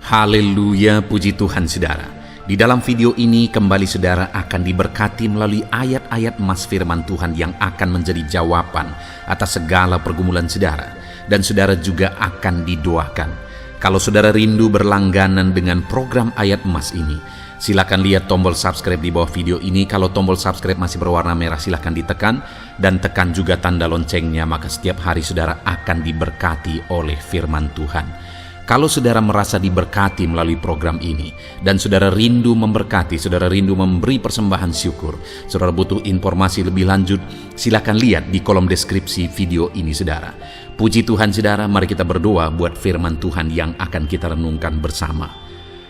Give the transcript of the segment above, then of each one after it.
Haleluya, puji Tuhan saudara. Di dalam video ini kembali saudara akan diberkati melalui ayat-ayat emas firman Tuhan yang akan menjadi jawaban atas segala pergumulan saudara. Dan saudara juga akan didoakan. Kalau saudara rindu berlangganan dengan program ayat emas ini, silakan lihat tombol subscribe di bawah video ini. Kalau tombol subscribe masih berwarna merah, silakan ditekan. Dan tekan juga tanda loncengnya, maka setiap hari saudara akan diberkati oleh firman Tuhan. Kalau saudara merasa diberkati melalui program ini, dan saudara rindu memberkati, saudara rindu memberi persembahan syukur, saudara butuh informasi lebih lanjut, silakan lihat di kolom deskripsi video ini saudara. Puji Tuhan saudara, mari kita berdoa buat firman Tuhan yang akan kita renungkan bersama.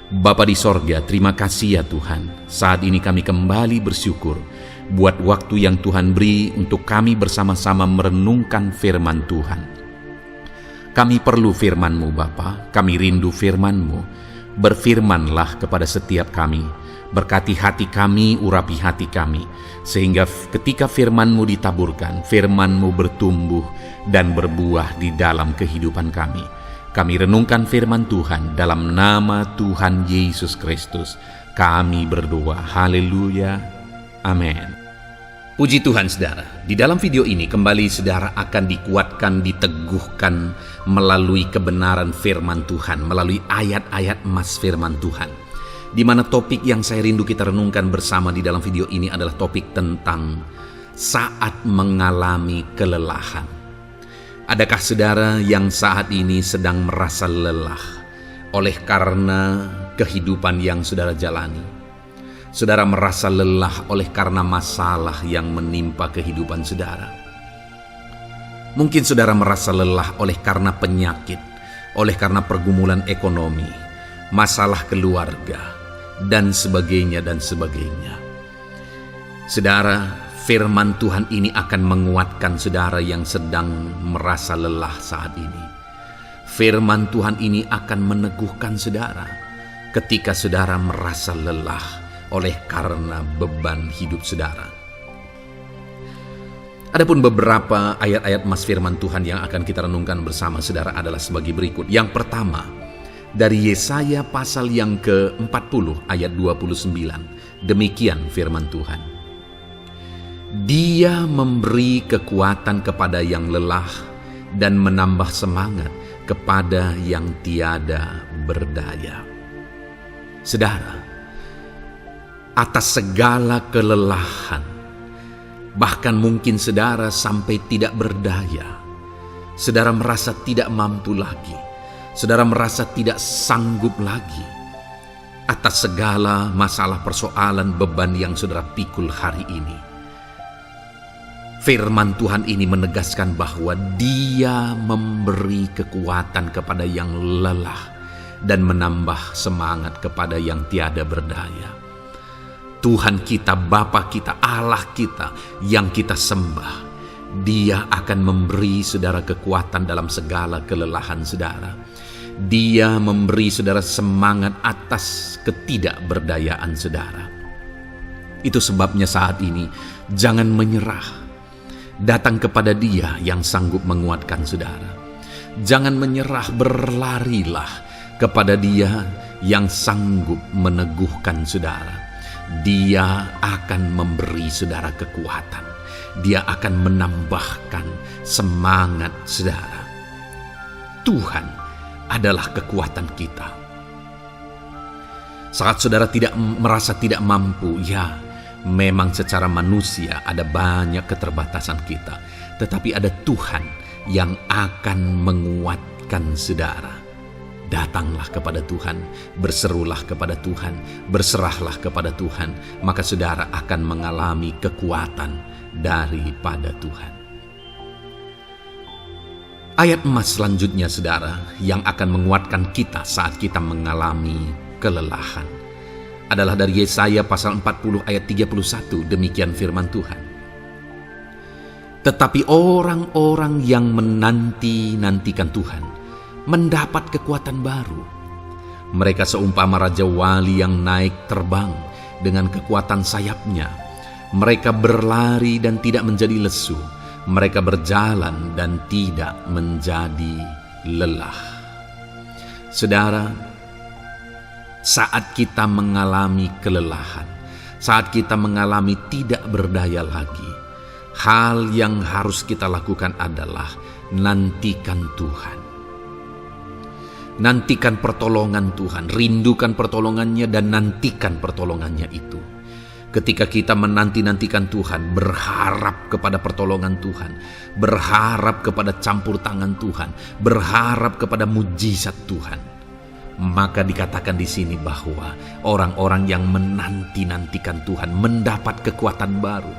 Bapa di sorga, terima kasih ya Tuhan. Saat ini kami kembali bersyukur buat waktu yang Tuhan beri untuk kami bersama-sama merenungkan firman Tuhan. Kami perlu firman-Mu Bapa, kami rindu firman-Mu. Berfirmanlah kepada setiap kami, berkati hati kami, urapi hati kami, sehingga ketika firman-Mu ditaburkan, firman-Mu bertumbuh dan berbuah di dalam kehidupan kami. Kami renungkan firman Tuhan dalam nama Tuhan Yesus Kristus. Kami berdoa, haleluya, amin. Puji Tuhan saudara, di dalam video ini kembali saudara akan dikuatkan, diteguhkan melalui kebenaran firman Tuhan, melalui ayat-ayat emas firman Tuhan. Di mana topik yang saya rindu kita renungkan bersama di dalam video ini adalah topik tentang saat mengalami kelelahan. Adakah saudara yang saat ini sedang merasa lelah oleh karena kehidupan yang saudara jalani? Saudara merasa lelah oleh karena masalah yang menimpa kehidupan saudara. Mungkin saudara merasa lelah oleh karena penyakit, oleh karena pergumulan ekonomi, masalah keluarga, dan sebagainya dan sebagainya. Saudara, firman Tuhan ini akan menguatkan saudara yang sedang merasa lelah saat ini. Firman Tuhan ini akan meneguhkan saudara ketika saudara merasa lelah oleh karena beban hidup saudara. Adapun beberapa ayat-ayat emas firman Tuhan yang akan kita renungkan bersama saudara adalah sebagai berikut. Yang pertama, dari Yesaya pasal yang ke-40 ayat 29. Demikian firman Tuhan. Dia memberi kekuatan kepada yang lelah dan menambah semangat kepada yang tiada berdaya. Saudara, atas segala kelelahan, bahkan mungkin saudara sampai tidak berdaya, saudara merasa tidak mampu lagi, saudara merasa tidak sanggup lagi, atas segala masalah persoalan beban yang saudara pikul hari ini. Firman Tuhan ini menegaskan bahwa Dia memberi kekuatan kepada yang lelah dan menambah semangat kepada yang tiada berdaya. Tuhan kita, Bapa kita, Allah kita yang kita sembah, Dia akan memberi saudara kekuatan dalam segala kelelahan saudara. Dia memberi saudara semangat atas ketidakberdayaan saudara. Itu sebabnya saat ini jangan menyerah. Datang kepada Dia yang sanggup menguatkan saudara. Jangan menyerah, berlarilah kepada Dia yang sanggup meneguhkan saudara. Dia akan memberi saudara kekuatan. Dia akan menambahkan semangat saudara. Tuhan adalah kekuatan kita. Saat saudara merasa tidak mampu, ya memang secara manusia ada banyak keterbatasan kita. Tetapi ada Tuhan yang akan menguatkan saudara. Datanglah kepada Tuhan, berserulah kepada Tuhan, berserahlah kepada Tuhan, maka saudara akan mengalami kekuatan daripada Tuhan. Ayat emas selanjutnya saudara yang akan menguatkan kita saat kita mengalami kelelahan adalah dari Yesaya pasal 40 ayat 31. Demikian firman Tuhan. Tetapi orang-orang yang menanti-nantikan Tuhan mendapat kekuatan baru. Mereka seumpama Raja Wali yang naik terbang dengan kekuatan sayapnya. Mereka berlari dan tidak menjadi lesu. Mereka berjalan dan tidak menjadi lelah. Saudara, Saat kita mengalami kelelahan, saat kita mengalami tidak berdaya lagi, hal yang harus kita lakukan adalah nantikan Tuhan. Nantikan pertolongan Tuhan, rindukan pertolongannya dan nantikan pertolongannya itu. Ketika kita menanti-nantikan Tuhan, berharap kepada pertolongan Tuhan, berharap kepada campur tangan Tuhan, berharap kepada mujizat Tuhan, maka dikatakan di sini bahwa orang-orang yang menanti-nantikan Tuhan mendapat kekuatan baru.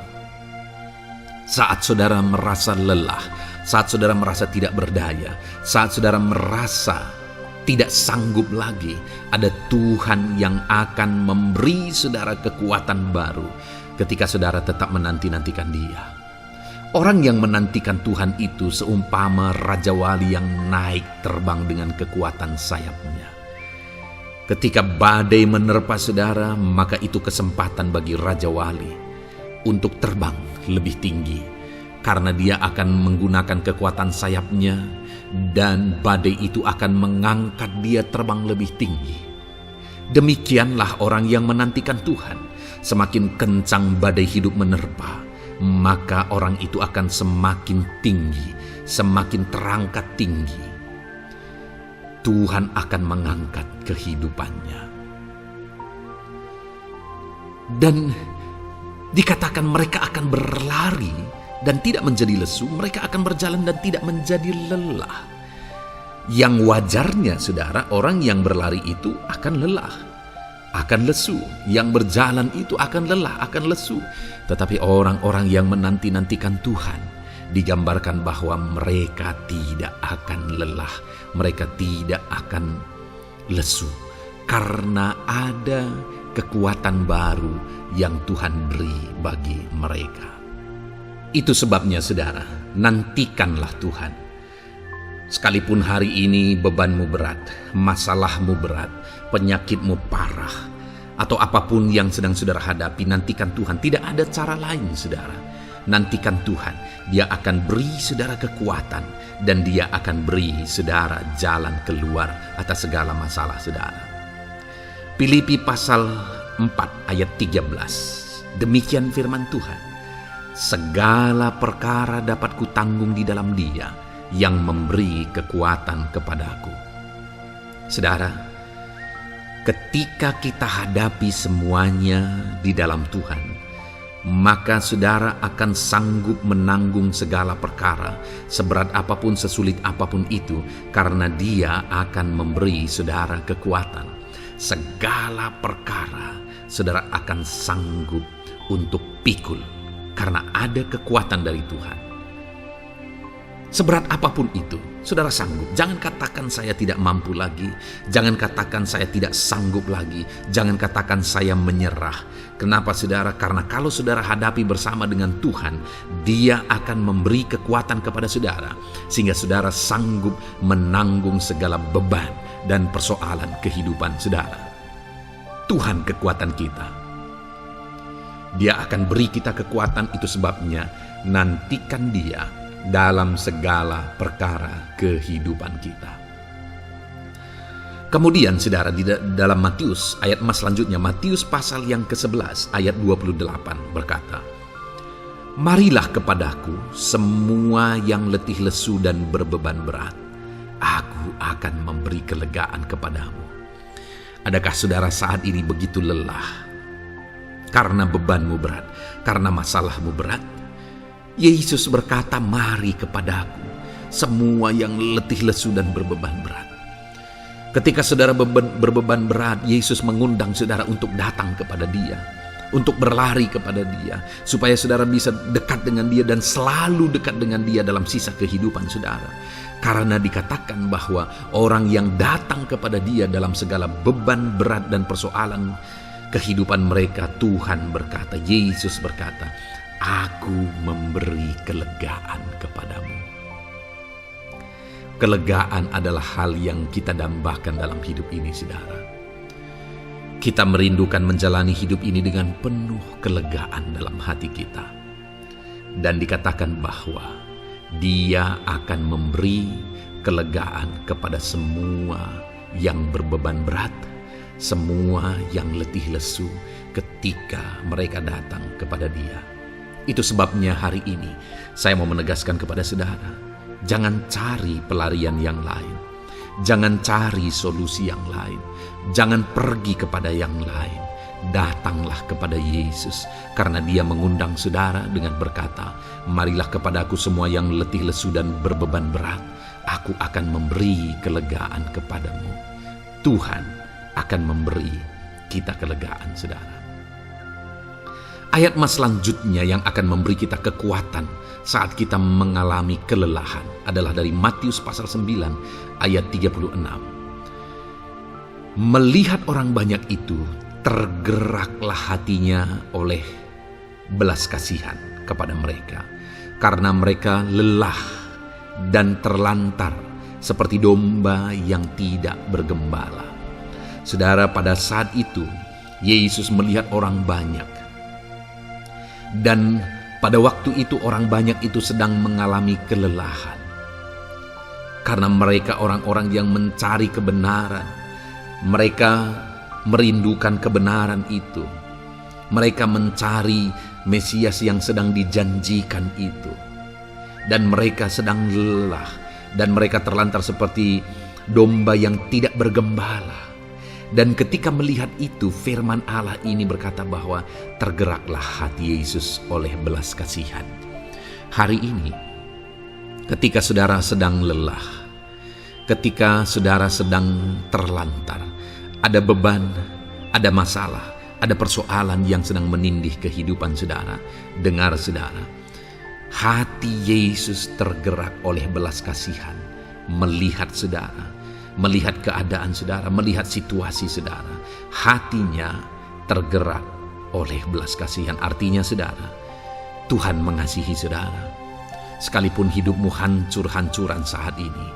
Saat saudara merasa lelah, saat saudara merasa tidak berdaya, saat saudara merasa tidak sanggup lagi, ada Tuhan yang akan memberi saudara kekuatan baru ketika saudara tetap menanti-nantikan Dia. Orang yang menantikan Tuhan itu seumpama Raja Wali yang naik terbang dengan kekuatan sayapnya. Ketika badai menerpa saudara, maka itu kesempatan bagi Raja Wali untuk terbang lebih tinggi, karena dia akan menggunakan kekuatan sayapnya dan badai itu akan mengangkat dia terbang lebih tinggi. Demikianlah orang yang menantikan Tuhan. Semakin kencang badai hidup menerpa, maka orang itu akan semakin tinggi, semakin terangkat tinggi. Tuhan akan mengangkat kehidupannya. Dan dikatakan mereka akan berlari dan tidak menjadi lesu, mereka akan berjalan dan tidak menjadi lelah. Yang wajarnya, saudara, orang yang berlari itu akan lelah, akan lesu. Yang berjalan itu akan lelah, akan lesu. Tetapi orang-orang yang menanti-nantikan Tuhan, digambarkan bahwa mereka tidak akan lelah, mereka tidak akan lesu, karena ada kekuatan baru yang Tuhan beri bagi mereka. Itu sebabnya, saudara, nantikanlah Tuhan. Sekalipun hari ini bebanmu berat, masalahmu berat, penyakitmu parah, atau apapun yang sedang saudara hadapi, nantikan Tuhan. Tidak ada cara lain, saudara. Nantikan Tuhan. Dia akan beri saudara kekuatan, dan Dia akan beri saudara jalan keluar atas segala masalah saudara. Filipi pasal 4 ayat 13. Demikian firman Tuhan. Segala perkara dapat kutanggung di dalam Dia yang memberi kekuatan kepadaku. Saudara, ketika kita hadapi semuanya di dalam Tuhan, maka saudara akan sanggup menanggung segala perkara, seberat apapun, sesulit apapun itu, karena Dia akan memberi saudara kekuatan. Segala perkara saudara akan sanggup untuk pikul, karena ada kekuatan dari Tuhan. Seberat apapun itu, saudara sanggup. Jangan katakan saya tidak mampu lagi. Jangan katakan saya tidak sanggup lagi. Jangan katakan saya menyerah. Kenapa, saudara? Karena kalau saudara hadapi bersama dengan Tuhan, Dia akan memberi kekuatan kepada saudara, sehingga saudara sanggup menanggung segala beban dan persoalan kehidupan saudara. Tuhan kekuatan kita. Dia akan beri kita kekuatan, itu sebabnya nantikan Dia dalam segala perkara kehidupan kita. Kemudian, saudara, di dalam Matius, ayat selanjutnya, Matius pasal yang ke-11 ayat 28 berkata, "Marilah kepadaku semua yang letih lesu dan berbeban berat, aku akan memberi kelegaan kepadamu." Adakah saudara saat ini begitu lelah karena bebanmu berat, karena masalahmu berat? Yesus berkata, "Mari kepadaku semua yang letih lesu dan berbeban berat." Ketika saudara berbeban berat, Yesus mengundang saudara untuk datang kepada Dia, untuk berlari kepada Dia, supaya saudara bisa dekat dengan Dia dan selalu dekat dengan Dia dalam sisa kehidupan saudara. Karena dikatakan bahwa orang yang datang kepada Dia dalam segala beban berat dan persoalan kehidupan mereka, Tuhan berkata, Yesus berkata, "Aku memberi kelegaan kepadamu." Kelegaan adalah hal yang kita dambakan dalam hidup ini, saudara. Kita merindukan menjalani hidup ini dengan penuh kelegaan dalam hati kita. Dan dikatakan bahwa Dia akan memberi kelegaan kepada semua yang berbeban berat, semua yang letih lesu ketika mereka datang kepada Dia. Itu sebabnya hari ini saya mau menegaskan kepada saudara, jangan cari pelarian yang lain, jangan cari solusi yang lain, jangan pergi kepada yang lain. Datanglah kepada Yesus, karena Dia mengundang saudara dengan berkata, marilah kepadaku semua yang letih lesu dan berbeban berat, aku akan memberi kelegaan kepadamu. Tuhan akan memberi kita kelegaan, saudara. Ayat mas selanjutnya yang akan memberi kita kekuatan saat kita mengalami kelelahan adalah dari Matius pasal 9 ayat 36. Melihat orang banyak itu, tergeraklah hatinya oleh belas kasihan kepada mereka, karena mereka lelah dan terlantar seperti domba yang tidak bergembala. Saudara, pada saat itu Yesus melihat orang banyak, dan pada waktu itu orang banyak itu sedang mengalami kelelahan, karena mereka orang-orang yang mencari kebenaran. Mereka merindukan kebenaran itu. Mereka mencari Mesias yang sedang dijanjikan itu. Dan mereka sedang lelah. Dan mereka terlantar seperti domba yang tidak bergembala. Dan ketika melihat itu, firman Allah ini berkata bahwa tergeraklah hati Yesus oleh belas kasihan. Hari ini, ketika saudara sedang lelah, ketika saudara sedang terlantar, ada beban, ada masalah, ada persoalan yang sedang menindih kehidupan saudara. Dengar saudara, hati Yesus tergerak oleh belas kasihan, melihat saudara, melihat keadaan saudara, melihat situasi saudara. Hatinya tergerak oleh belas kasihan. Artinya saudara, Tuhan mengasihi saudara. Sekalipun hidupmu hancur-hancuran saat ini,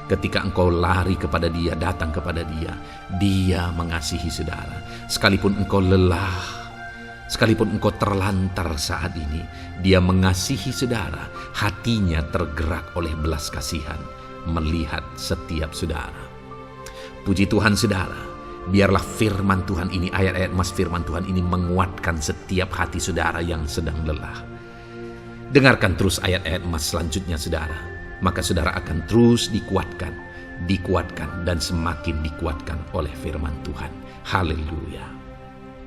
ketika engkau lari kepada Dia, datang kepada Dia, Dia mengasihi saudara. Sekalipun engkau lelah, sekalipun engkau terlantar saat ini, Dia mengasihi saudara. Hatinya tergerak oleh belas kasihan melihat setiap saudara. Puji Tuhan saudara, biarlah firman Tuhan ini, ayat-ayat mas firman Tuhan ini menguatkan setiap hati saudara yang sedang lelah. Dengarkan terus ayat-ayat mas selanjutnya saudara, maka saudara akan terus dikuatkan, dan semakin dikuatkan oleh firman Tuhan. Haleluya.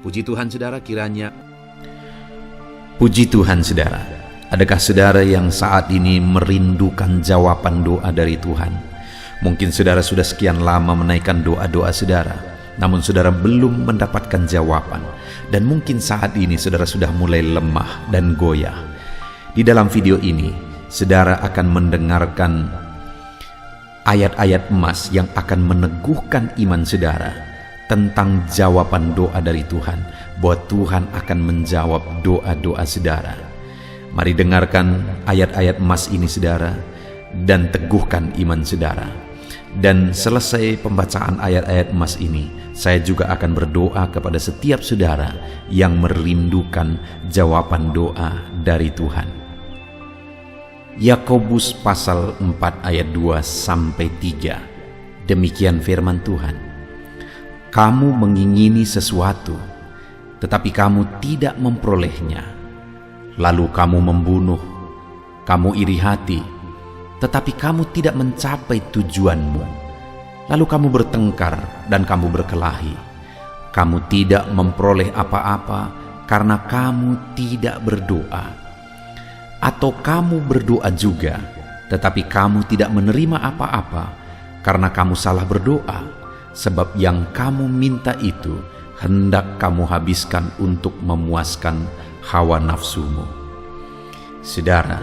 Puji Tuhan saudara, kiranya. Puji Tuhan saudara, adakah saudara yang saat ini merindukan jawaban doa dari Tuhan? Mungkin saudara sudah sekian lama menaikkan doa-doa saudara, namun saudara belum mendapatkan jawaban. Dan mungkin saat ini saudara sudah mulai lemah dan goyah. Di dalam video ini, saudara akan mendengarkan ayat-ayat emas yang akan meneguhkan iman saudara tentang jawaban doa dari Tuhan, bahwa Tuhan akan menjawab doa-doa saudara. Mari dengarkan ayat-ayat emas ini saudara, dan teguhkan iman saudara. Dan selesai pembacaan ayat-ayat emas ini, saya juga akan berdoa kepada setiap saudara yang merindukan jawaban doa dari Tuhan. Yakobus pasal 4 ayat 2-3. Demikian firman Tuhan. Kamu mengingini sesuatu, tetapi kamu tidak memperolehnya. Lalu kamu membunuh, kamu iri hati, tetapi kamu tidak mencapai tujuanmu. Lalu kamu bertengkar dan kamu berkelahi. Kamu tidak memperoleh apa-apa karena kamu tidak berdoa. Atau kamu berdoa juga, tetapi kamu tidak menerima apa-apa karena kamu salah berdoa, sebab yang kamu minta itu hendak kamu habiskan untuk memuaskan hawa nafsumu. Saudara,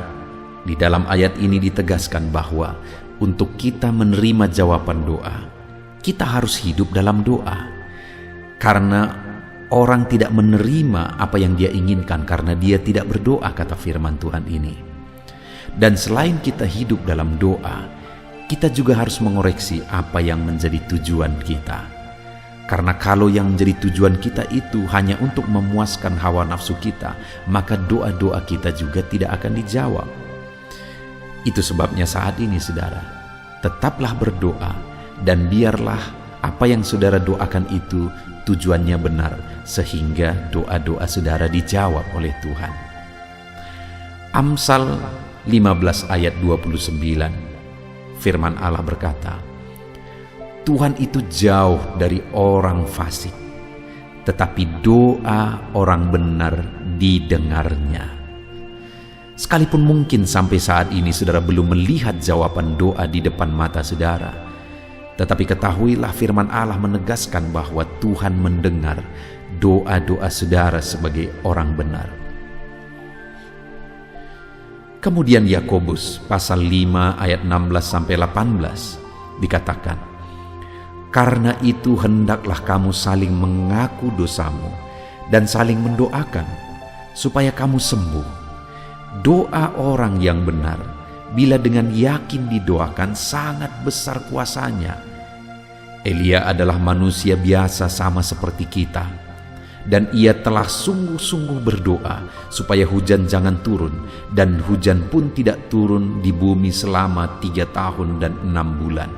di dalam ayat ini ditegaskan bahwa untuk kita menerima jawaban doa, kita harus hidup dalam doa. Karena orang tidak menerima apa yang dia inginkan karena dia tidak berdoa, kata firman Tuhan ini. Dan selain kita hidup dalam doa, kita juga harus mengoreksi apa yang menjadi tujuan kita. Karena kalau yang menjadi tujuan kita itu hanya untuk memuaskan hawa nafsu kita, maka doa-doa kita juga tidak akan dijawab. Itu sebabnya saat ini saudara, tetaplah berdoa dan biarlah apa yang saudara doakan itu tujuannya benar, sehingga doa-doa saudara dijawab oleh Tuhan. Amsal 15 ayat 29, firman Allah berkata, Tuhan itu jauh dari orang fasik, tetapi doa orang benar didengarnya. Sekalipun mungkin sampai saat ini saudara belum melihat jawaban doa di depan mata saudara, tetapi ketahuilah firman Allah menegaskan bahwa Tuhan mendengar doa-doa saudara sebagai orang benar. Kemudian Yakobus pasal 5 ayat 16-18 dikatakan, karena itu hendaklah kamu saling mengaku dosamu dan saling mendoakan supaya kamu sembuh. Doa orang yang benar, bila dengan yakin didoakan, sangat besar kuasanya. Elia adalah manusia biasa sama seperti kita, dan ia telah sungguh-sungguh berdoa supaya hujan jangan turun, dan hujan pun tidak turun di bumi selama 3 tahun dan 6 bulan.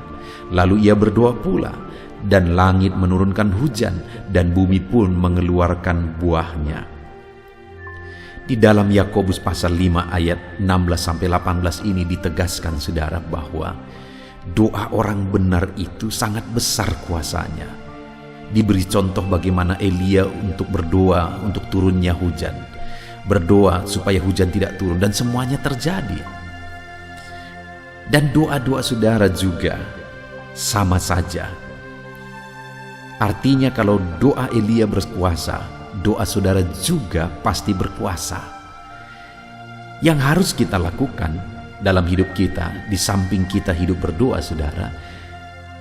Lalu ia berdoa pula, dan langit menurunkan hujan, dan bumi pun mengeluarkan buahnya. Di dalam Yakobus pasal 5 ayat 16-18 ini ditegaskan saudara bahwa doa orang benar itu sangat besar kuasanya. Diberi contoh bagaimana Elia untuk berdoa untuk turunnya hujan, berdoa supaya hujan tidak turun, dan semuanya terjadi. Dan doa-doa saudara juga sama saja. Artinya kalau doa Elia berkuasa, doa saudara juga pasti berkuasa. Yang harus kita lakukan dalam hidup kita, di samping kita hidup berdoa saudara,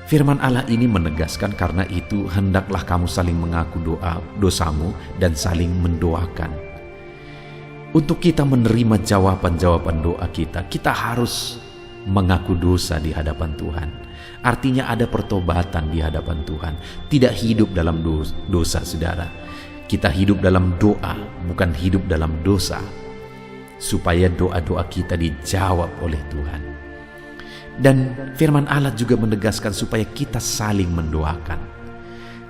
firman Allah ini menegaskan, karena itu hendaklah kamu saling mengaku dosamu dan saling mendoakan. Untuk kita menerima jawaban-jawaban doa kita, kita harus mengaku dosa di hadapan Tuhan. Artinya ada pertobatan di hadapan Tuhan, tidak hidup dalam dosa saudara. Kita hidup dalam doa, bukan hidup dalam dosa, supaya doa-doa kita dijawab oleh Tuhan. Dan firman Allah juga menegaskan supaya kita saling mendoakan.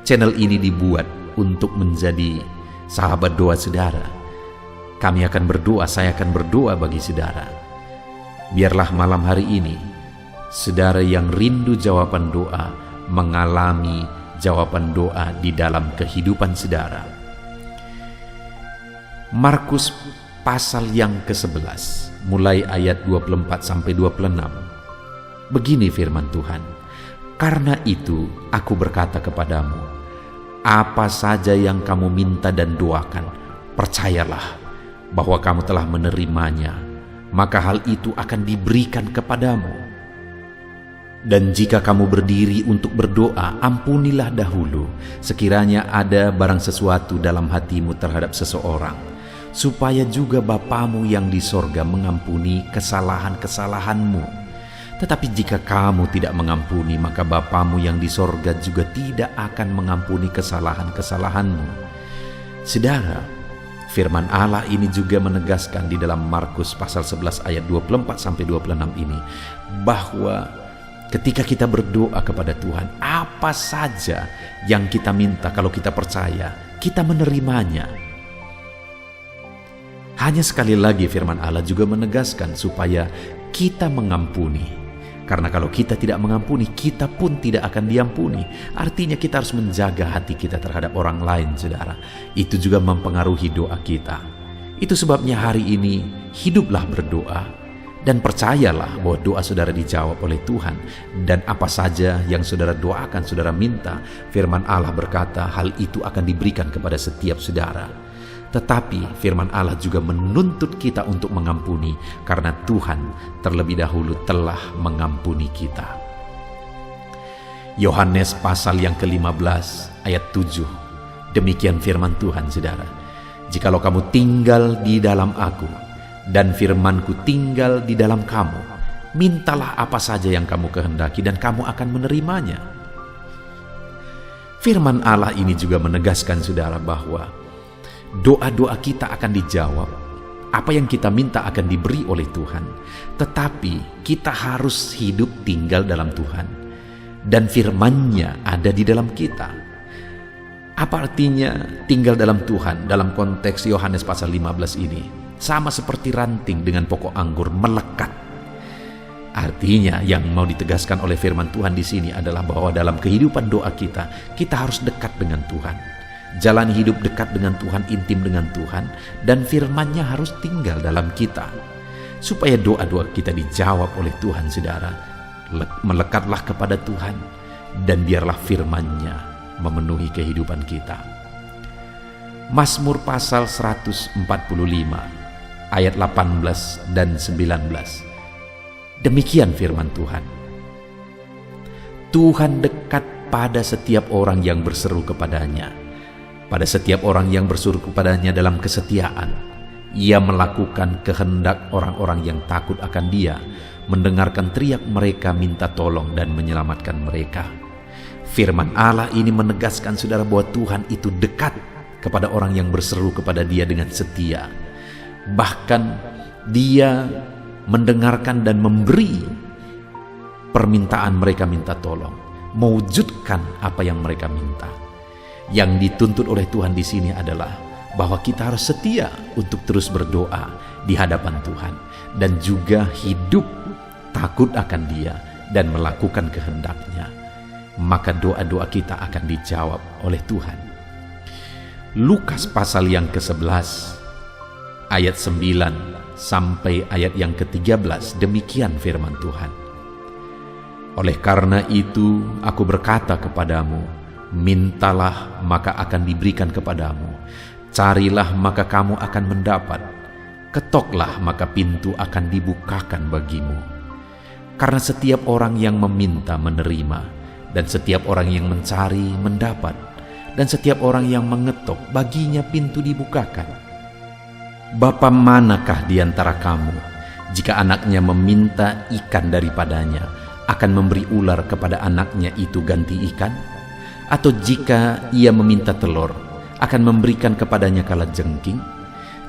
Channel ini dibuat untuk menjadi sahabat doa saudara. Kami akan berdoa, saya akan berdoa bagi saudara. Biarlah malam hari ini, saudara yang rindu jawaban doa, mengalami jawaban doa di dalam kehidupan saudara. Markus pasal yang ke-11 mulai ayat 24-26. Begini firman Tuhan, karena itu aku berkata kepadamu, apa saja yang kamu minta dan doakan, percayalah bahwa kamu telah menerimanya, maka hal itu akan diberikan kepadamu. Dan jika kamu berdiri untuk berdoa, ampunilah dahulu sekiranya ada barang sesuatu dalam hatimu terhadap seseorang, supaya juga Bapamu yang di sorga mengampuni kesalahan-kesalahanmu. Tetapi jika kamu tidak mengampuni, maka Bapamu yang di sorga juga tidak akan mengampuni kesalahan-kesalahanmu. Saudara, firman Allah ini juga menegaskan di dalam Markus pasal 11 ayat 24-26 ini, bahwa ketika kita berdoa kepada Tuhan, apa saja yang kita minta, kalau kita percaya, kita menerimanya. Hanya sekali lagi firman Allah juga menegaskan supaya kita mengampuni. Karena kalau kita tidak mengampuni, kita pun tidak akan diampuni. Artinya kita harus menjaga hati kita terhadap orang lain, saudara. Itu juga mempengaruhi doa kita. Itu sebabnya hari ini hiduplah berdoa dan percayalah bahwa doa saudara dijawab oleh Tuhan. Dan apa saja yang saudara doakan, saudara minta, firman Allah berkata hal itu akan diberikan kepada setiap saudara. Tetapi firman Allah juga menuntut kita untuk mengampuni, karena Tuhan terlebih dahulu telah mengampuni kita. Yohanes pasal yang ke-15 ayat 7. Demikian firman Tuhan, saudara. Jikalau kamu tinggal di dalam aku, dan firmanku tinggal di dalam kamu, mintalah apa saja yang kamu kehendaki dan kamu akan menerimanya. Firman Allah ini juga menegaskan saudara bahwa doa-doa kita akan dijawab, apa yang kita minta akan diberi oleh Tuhan. Tetapi kita harus hidup tinggal dalam Tuhan. dan firman-Nya ada di dalam kita. Apa artinya tinggal dalam Tuhan dalam konteks Yohanes pasal 15 ini? Sama seperti ranting dengan pokok anggur melekat. Artinya yang mau ditegaskan oleh firman Tuhan di sini adalah bahwa dalam kehidupan doa kita harus dekat dengan Tuhan. Jalani hidup dekat dengan Tuhan, intim dengan Tuhan, dan firman-Nya harus tinggal dalam kita. Supaya doa-doa kita dijawab oleh Tuhan, saudara, melekatlah kepada Tuhan, dan biarlah firman-Nya memenuhi kehidupan kita. Mazmur pasal 145 ayat 18 dan 19. Demikian firman Tuhan. Tuhan dekat pada setiap orang yang berseru kepadanya. Pada setiap orang yang berseru kepadanya dalam kesetiaan. Ia melakukan kehendak orang-orang yang takut akan Dia, mendengarkan teriak mereka minta tolong dan menyelamatkan mereka. Firman Allah ini menegaskan, saudara, bahwa Tuhan itu dekat kepada orang yang berseru kepada Dia dengan setia. Bahkan Dia mendengarkan dan memberi permintaan mereka minta tolong, mewujudkan apa yang mereka minta. Yang dituntut oleh Tuhan di sini adalah bahwa kita harus setia untuk terus berdoa di hadapan Tuhan dan juga hidup takut akan Dia dan melakukan kehendak-Nya. Maka doa-doa kita akan dijawab oleh Tuhan. Lukas pasal yang ke-11 ayat 9 sampai ayat yang ke-13, demikian firman Tuhan. Oleh karena itu aku berkata kepadamu, mintalah maka akan diberikan kepadamu, carilah maka kamu akan mendapat, ketoklah maka pintu akan dibukakan bagimu. Karena setiap orang yang meminta menerima, dan setiap orang yang mencari mendapat, dan setiap orang yang mengetok baginya pintu dibukakan. Bapa manakah di antara kamu, jika anaknya meminta ikan daripadanya, akan memberi ular kepada anaknya itu ganti ikan? Atau jika ia meminta telur, akan memberikan kepadanya kalajengking?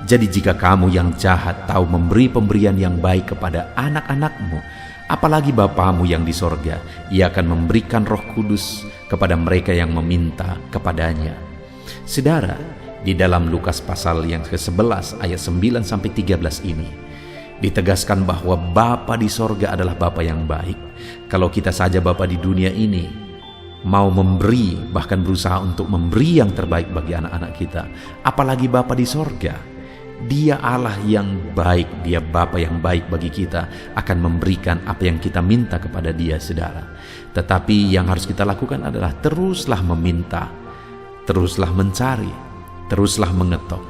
Jadi jika kamu yang jahat tahu memberi pemberian yang baik kepada anak-anakmu, apalagi Bapamu yang di sorga, Ia akan memberikan Roh Kudus kepada mereka yang meminta kepadanya. Saudara, di dalam Lukas pasal yang ke-11 ayat 9 sampai 13 ini ditegaskan bahwa Bapa di sorga adalah Bapa yang baik. Kalau kita saja Bapa di dunia ini mau memberi, bahkan berusaha untuk memberi yang terbaik bagi anak-anak kita, apalagi Bapa di sorga. Dia Allah yang baik, Dia Bapa yang baik bagi kita, akan memberikan apa yang kita minta kepada Dia, saudara. Tetapi yang harus kita lakukan adalah teruslah meminta, teruslah mencari, teruslah mengetok,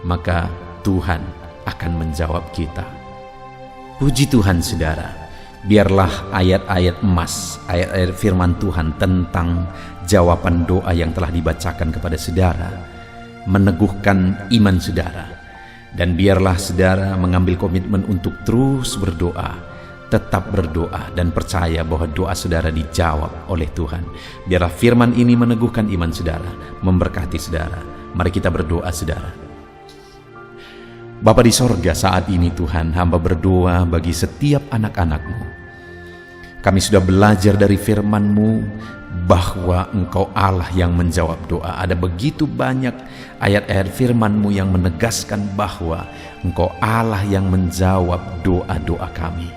maka Tuhan akan menjawab kita. Puji Tuhan, saudara. Biarlah ayat-ayat emas, ayat-ayat firman Tuhan tentang jawaban doa yang telah dibacakan kepada saudara meneguhkan iman saudara. Dan biarlah saudara mengambil komitmen untuk terus berdoa, tetap berdoa dan percaya bahwa doa saudara dijawab oleh Tuhan. Biarlah firman ini meneguhkan iman saudara, memberkati saudara. Mari kita berdoa, saudara. Bapa di sorga, saat ini Tuhan, hamba berdoa bagi setiap anak-anak-Mu. Kami sudah belajar dari firman-Mu bahwa Engkau Allah yang menjawab doa. Ada begitu banyak ayat-ayat firman-Mu yang menegaskan bahwa Engkau Allah yang menjawab doa-doa kami.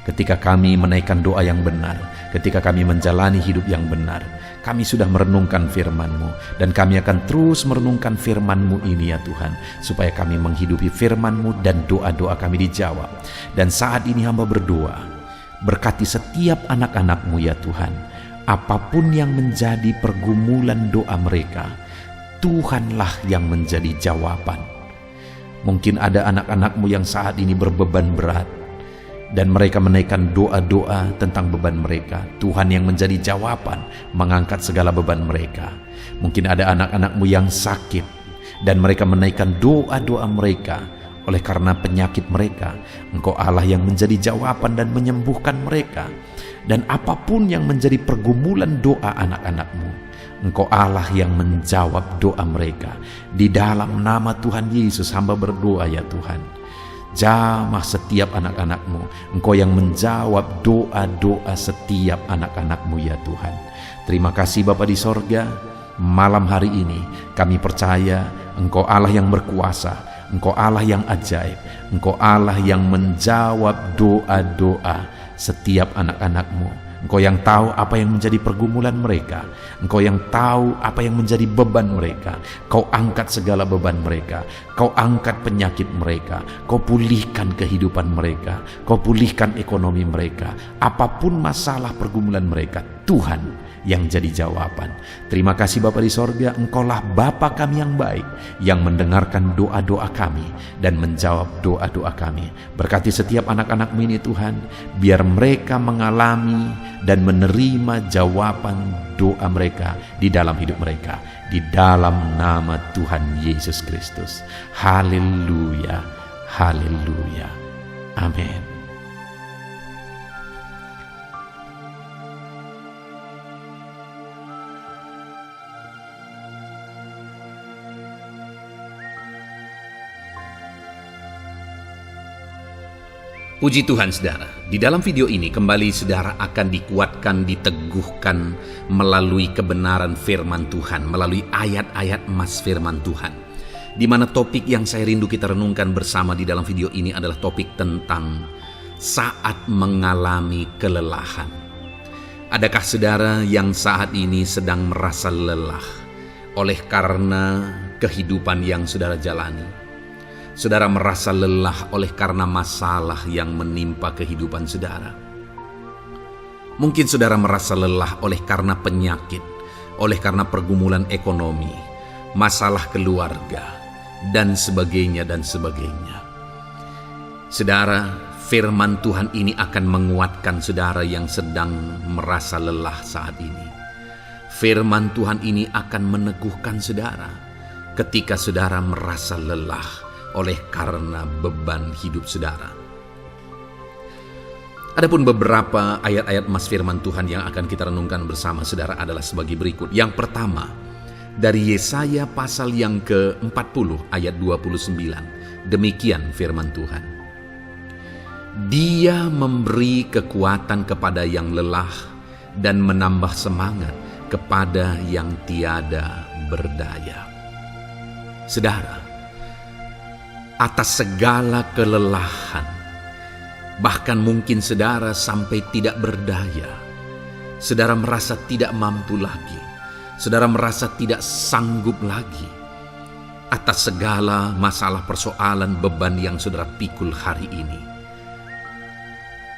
Ketika kami menaikkan doa yang benar, ketika kami menjalani hidup yang benar, kami sudah merenungkan firman-Mu, dan kami akan terus merenungkan firman-Mu ini ya Tuhan, supaya kami menghidupi firman-Mu dan doa-doa kami dijawab. Dan saat ini hamba berdoa, berkati setiap anak-anak-Mu ya Tuhan, apapun yang menjadi pergumulan doa mereka, Tuhanlah yang menjadi jawaban. Mungkin ada anak-anak-Mu yang saat ini berbeban berat, dan mereka menaikkan doa-doa tentang beban mereka. Tuhan yang menjadi jawaban, mengangkat segala beban mereka. Mungkin ada anak-anak-Mu yang sakit, dan mereka menaikkan doa-doa mereka. Oleh karena penyakit mereka, Engkau Allah yang menjadi jawaban dan menyembuhkan mereka. Dan apapun yang menjadi pergumulan doa anak-anak-Mu, Engkau Allah yang menjawab doa mereka. Di dalam nama Tuhan Yesus hamba berdoa ya Tuhan. Jamah setiap anak-anak-Mu. Engkau yang menjawab doa-doa setiap anak-anak-Mu ya Tuhan. Terima kasih Bapa di sorga. Malam hari ini kami percaya Engkau Allah yang berkuasa, Engkau Allah yang ajaib, Engkau Allah yang menjawab doa-doa setiap anak-anak-Mu. Engkau yang tahu apa yang menjadi pergumulan mereka. Engkau yang tahu apa yang menjadi beban mereka. Kau angkat segala beban mereka. Kau angkat penyakit mereka. Kau pulihkan kehidupan mereka. Kau pulihkan ekonomi mereka. Apapun masalah pergumulan mereka, Tuhan yang jadi jawaban. Terima kasih Bapa di sorga, Engkaulah Bapa kami yang baik, yang mendengarkan doa-doa kami dan menjawab doa-doa kami. Berkati setiap anak-anak-Mu ini Tuhan, biar mereka mengalami dan menerima jawaban doa mereka di dalam hidup mereka, di dalam nama Tuhan Yesus Kristus. Haleluya, haleluya, amin. Puji Tuhan saudara, di dalam video ini kembali saudara akan dikuatkan, diteguhkan melalui kebenaran firman Tuhan, melalui ayat-ayat emas firman Tuhan. Di mana topik yang saya rindu kita renungkan bersama di dalam video ini adalah topik tentang saat mengalami kelelahan. Adakah saudara yang saat ini sedang merasa lelah oleh karena kehidupan yang saudara jalani? Saudara merasa lelah oleh karena masalah yang menimpa kehidupan saudara. Mungkin saudara merasa lelah oleh karena penyakit, oleh karena pergumulan ekonomi, masalah keluarga, dan sebagainya dan sebagainya. Saudara, firman Tuhan ini akan menguatkan saudara yang sedang merasa lelah saat ini. Firman Tuhan ini akan meneguhkan saudara ketika saudara merasa lelah oleh karena beban hidup saudara. Adapun beberapa ayat-ayat emas firman Tuhan yang akan kita renungkan bersama saudara adalah sebagai berikut. Yang pertama, dari Yesaya pasal yang ke-40 ayat 29. Demikian firman Tuhan. Dia memberi kekuatan kepada yang lelah dan menambah semangat kepada yang tiada berdaya. Saudara, atas segala kelelahan, bahkan mungkin saudara sampai tidak berdaya, saudara merasa tidak mampu lagi, saudara merasa tidak sanggup lagi, atas segala masalah persoalan beban yang saudara pikul hari ini.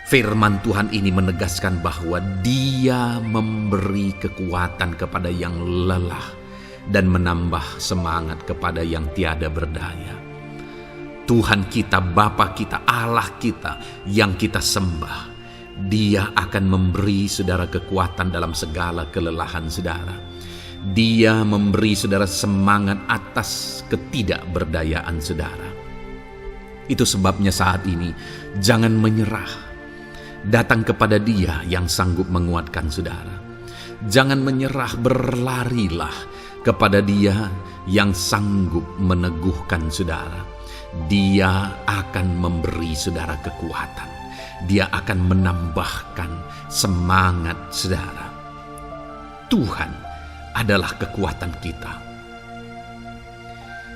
Firman Tuhan ini menegaskan bahwa Dia memberi kekuatan kepada yang lelah dan menambah semangat kepada yang tiada berdaya. Tuhan kita, Bapa kita, Allah kita yang kita sembah, Dia akan memberi saudara kekuatan dalam segala kelelahan saudara. Dia memberi saudara semangat atas ketidakberdayaan saudara. Itu sebabnya saat ini jangan menyerah. Datang kepada Dia yang sanggup menguatkan saudara. Jangan menyerah, berlarilah kepada Dia yang sanggup meneguhkan saudara. Dia akan memberi saudara kekuatan. Dia akan menambahkan semangat saudara. Tuhan adalah kekuatan kita.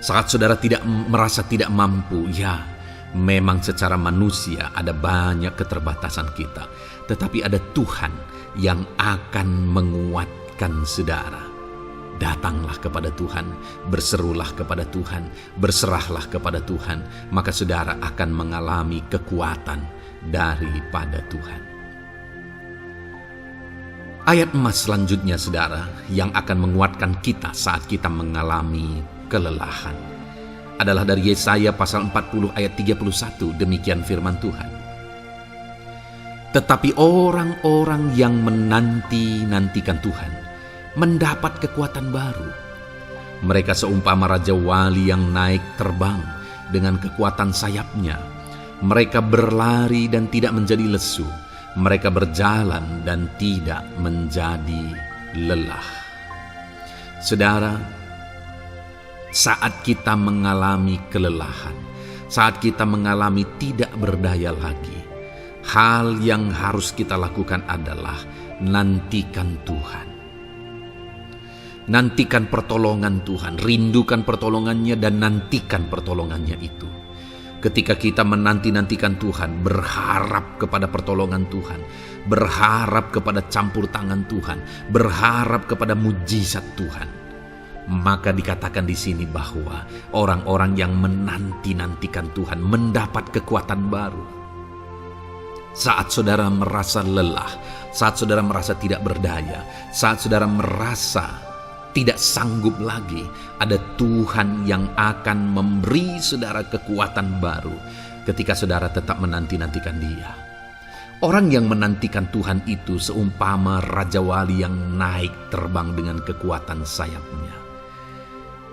Saat saudara merasa tidak mampu, ya memang secara manusia ada banyak keterbatasan kita. Tetapi ada Tuhan yang akan menguatkan saudara. Datanglah kepada Tuhan, berserulah kepada Tuhan, berserahlah kepada Tuhan, maka saudara akan mengalami kekuatan daripada Tuhan. Ayat emas selanjutnya saudara yang akan menguatkan kita saat kita mengalami kelelahan adalah dari Yesaya pasal 40 ayat 31. Demikian firman Tuhan. Tetapi orang-orang yang menanti-nantikan Tuhan mendapat kekuatan baru. Mereka seumpama Raja Wali yang naik terbang dengan kekuatan sayapnya. Mereka berlari dan tidak menjadi lesu. Mereka berjalan dan tidak menjadi lelah. Saudara, saat kita mengalami kelelahan, saat kita mengalami tidak berdaya lagi, hal yang harus kita lakukan adalah nantikan Tuhan. Nantikan pertolongan Tuhan, rindukan pertolongannya dan nantikan pertolongannya itu. Ketika kita menanti-nantikan Tuhan, berharap kepada pertolongan Tuhan, berharap kepada campur tangan Tuhan, berharap kepada mujizat Tuhan, maka dikatakan di sini bahwa orang-orang yang menanti-nantikan Tuhan mendapat kekuatan baru. Saat saudara merasa lelah, saat saudara merasa tidak berdaya, saat saudara merasa tidak sanggup lagi, ada Tuhan yang akan memberi saudara kekuatan baru ketika saudara tetap menanti-nantikan Dia. Orang yang menantikan Tuhan itu seumpama Raja Wali yang naik terbang dengan kekuatan sayapnya.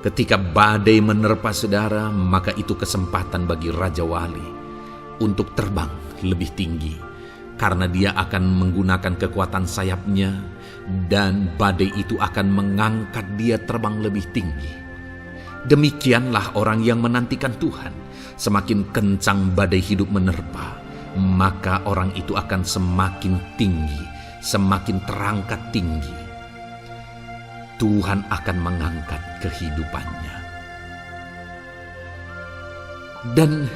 Ketika badai menerpa saudara, maka itu kesempatan bagi Raja Wali untuk terbang lebih tinggi, karena dia akan menggunakan kekuatan sayapnya dan badai itu akan mengangkat dia terbang lebih tinggi. Demikianlah orang yang menantikan Tuhan. Semakin kencang badai hidup menerpa, maka orang itu akan semakin tinggi, semakin terangkat tinggi. Tuhan akan mengangkat kehidupannya. Dan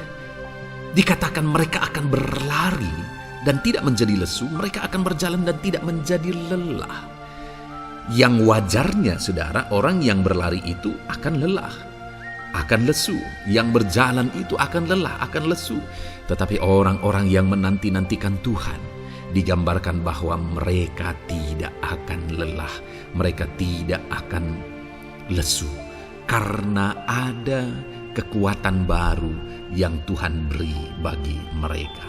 dikatakan mereka akan berlari dan tidak menjadi lesu, mereka akan berjalan dan tidak menjadi lelah. Yang wajarnya, saudara, orang yang berlari itu akan lelah, akan lesu. Yang berjalan itu akan lelah, akan lesu. Tetapi orang-orang yang menanti-nantikan Tuhan, digambarkan bahwa mereka tidak akan lelah, mereka tidak akan lesu, karena ada kekuatan baru yang Tuhan beri bagi mereka.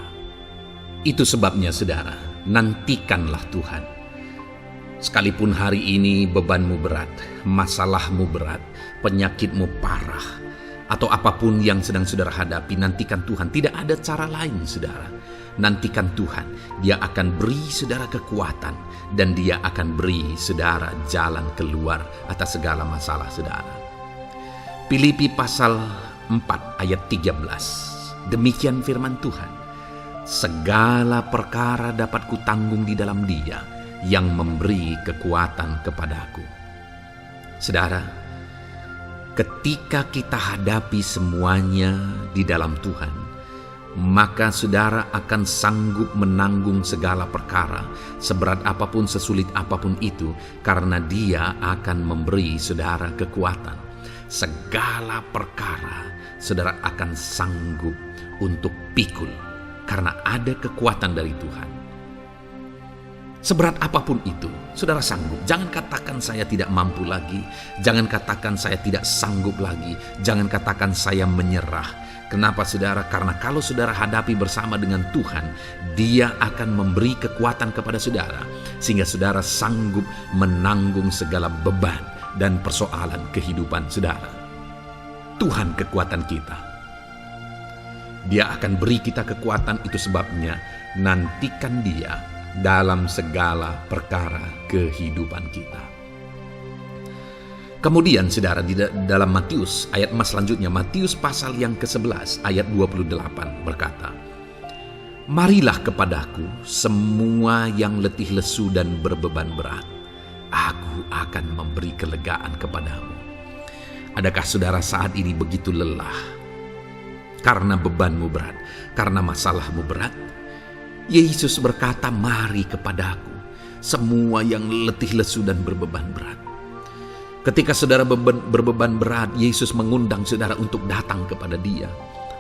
Itu sebabnya saudara, nantikanlah Tuhan. Sekalipun hari ini bebanmu berat, masalahmu berat, penyakitmu parah, atau apapun yang sedang saudara hadapi, nantikan Tuhan. Tidak ada cara lain saudara. Nantikan Tuhan, Dia akan beri saudara kekuatan dan Dia akan beri saudara jalan keluar atas segala masalah saudara. Filipi pasal 4 ayat 13. Demikian firman Tuhan. Segala perkara dapat kutanggung di dalam Dia yang memberi kekuatan kepadaku. Saudara, ketika kita hadapi semuanya di dalam Tuhan, maka saudara akan sanggup menanggung segala perkara, seberat apapun, sesulit apapun itu, karena Dia akan memberi saudara kekuatan. Segala perkara saudara akan sanggup untuk pikul, karena ada kekuatan dari Tuhan. Seberat apapun itu, saudara sanggup. Jangan katakan saya tidak mampu lagi. Jangan katakan saya tidak sanggup lagi. Jangan katakan saya menyerah. Kenapa saudara? Karena kalau saudara hadapi bersama dengan Tuhan, Dia akan memberi kekuatan kepada saudara, sehingga saudara sanggup menanggung segala beban dan persoalan kehidupan saudara. Tuhan kekuatan kita. Dia akan beri kita kekuatan, itu sebabnya nantikan Dia dalam segala perkara kehidupan kita. Kemudian saudara, di dalam Matius ayat selanjutnya, Matius pasal yang ke-11 ayat 28 berkata, "Marilah kepadaku semua yang letih lesu dan berbeban berat, aku akan memberi kelegaan kepadamu." Adakah saudara saat ini begitu lelah karena bebanmu berat, karena masalahmu berat? Yesus berkata, "Mari kepadaku semua yang letih lesu dan berbeban berat." Ketika saudara berbeban berat, Yesus mengundang saudara untuk datang kepada Dia,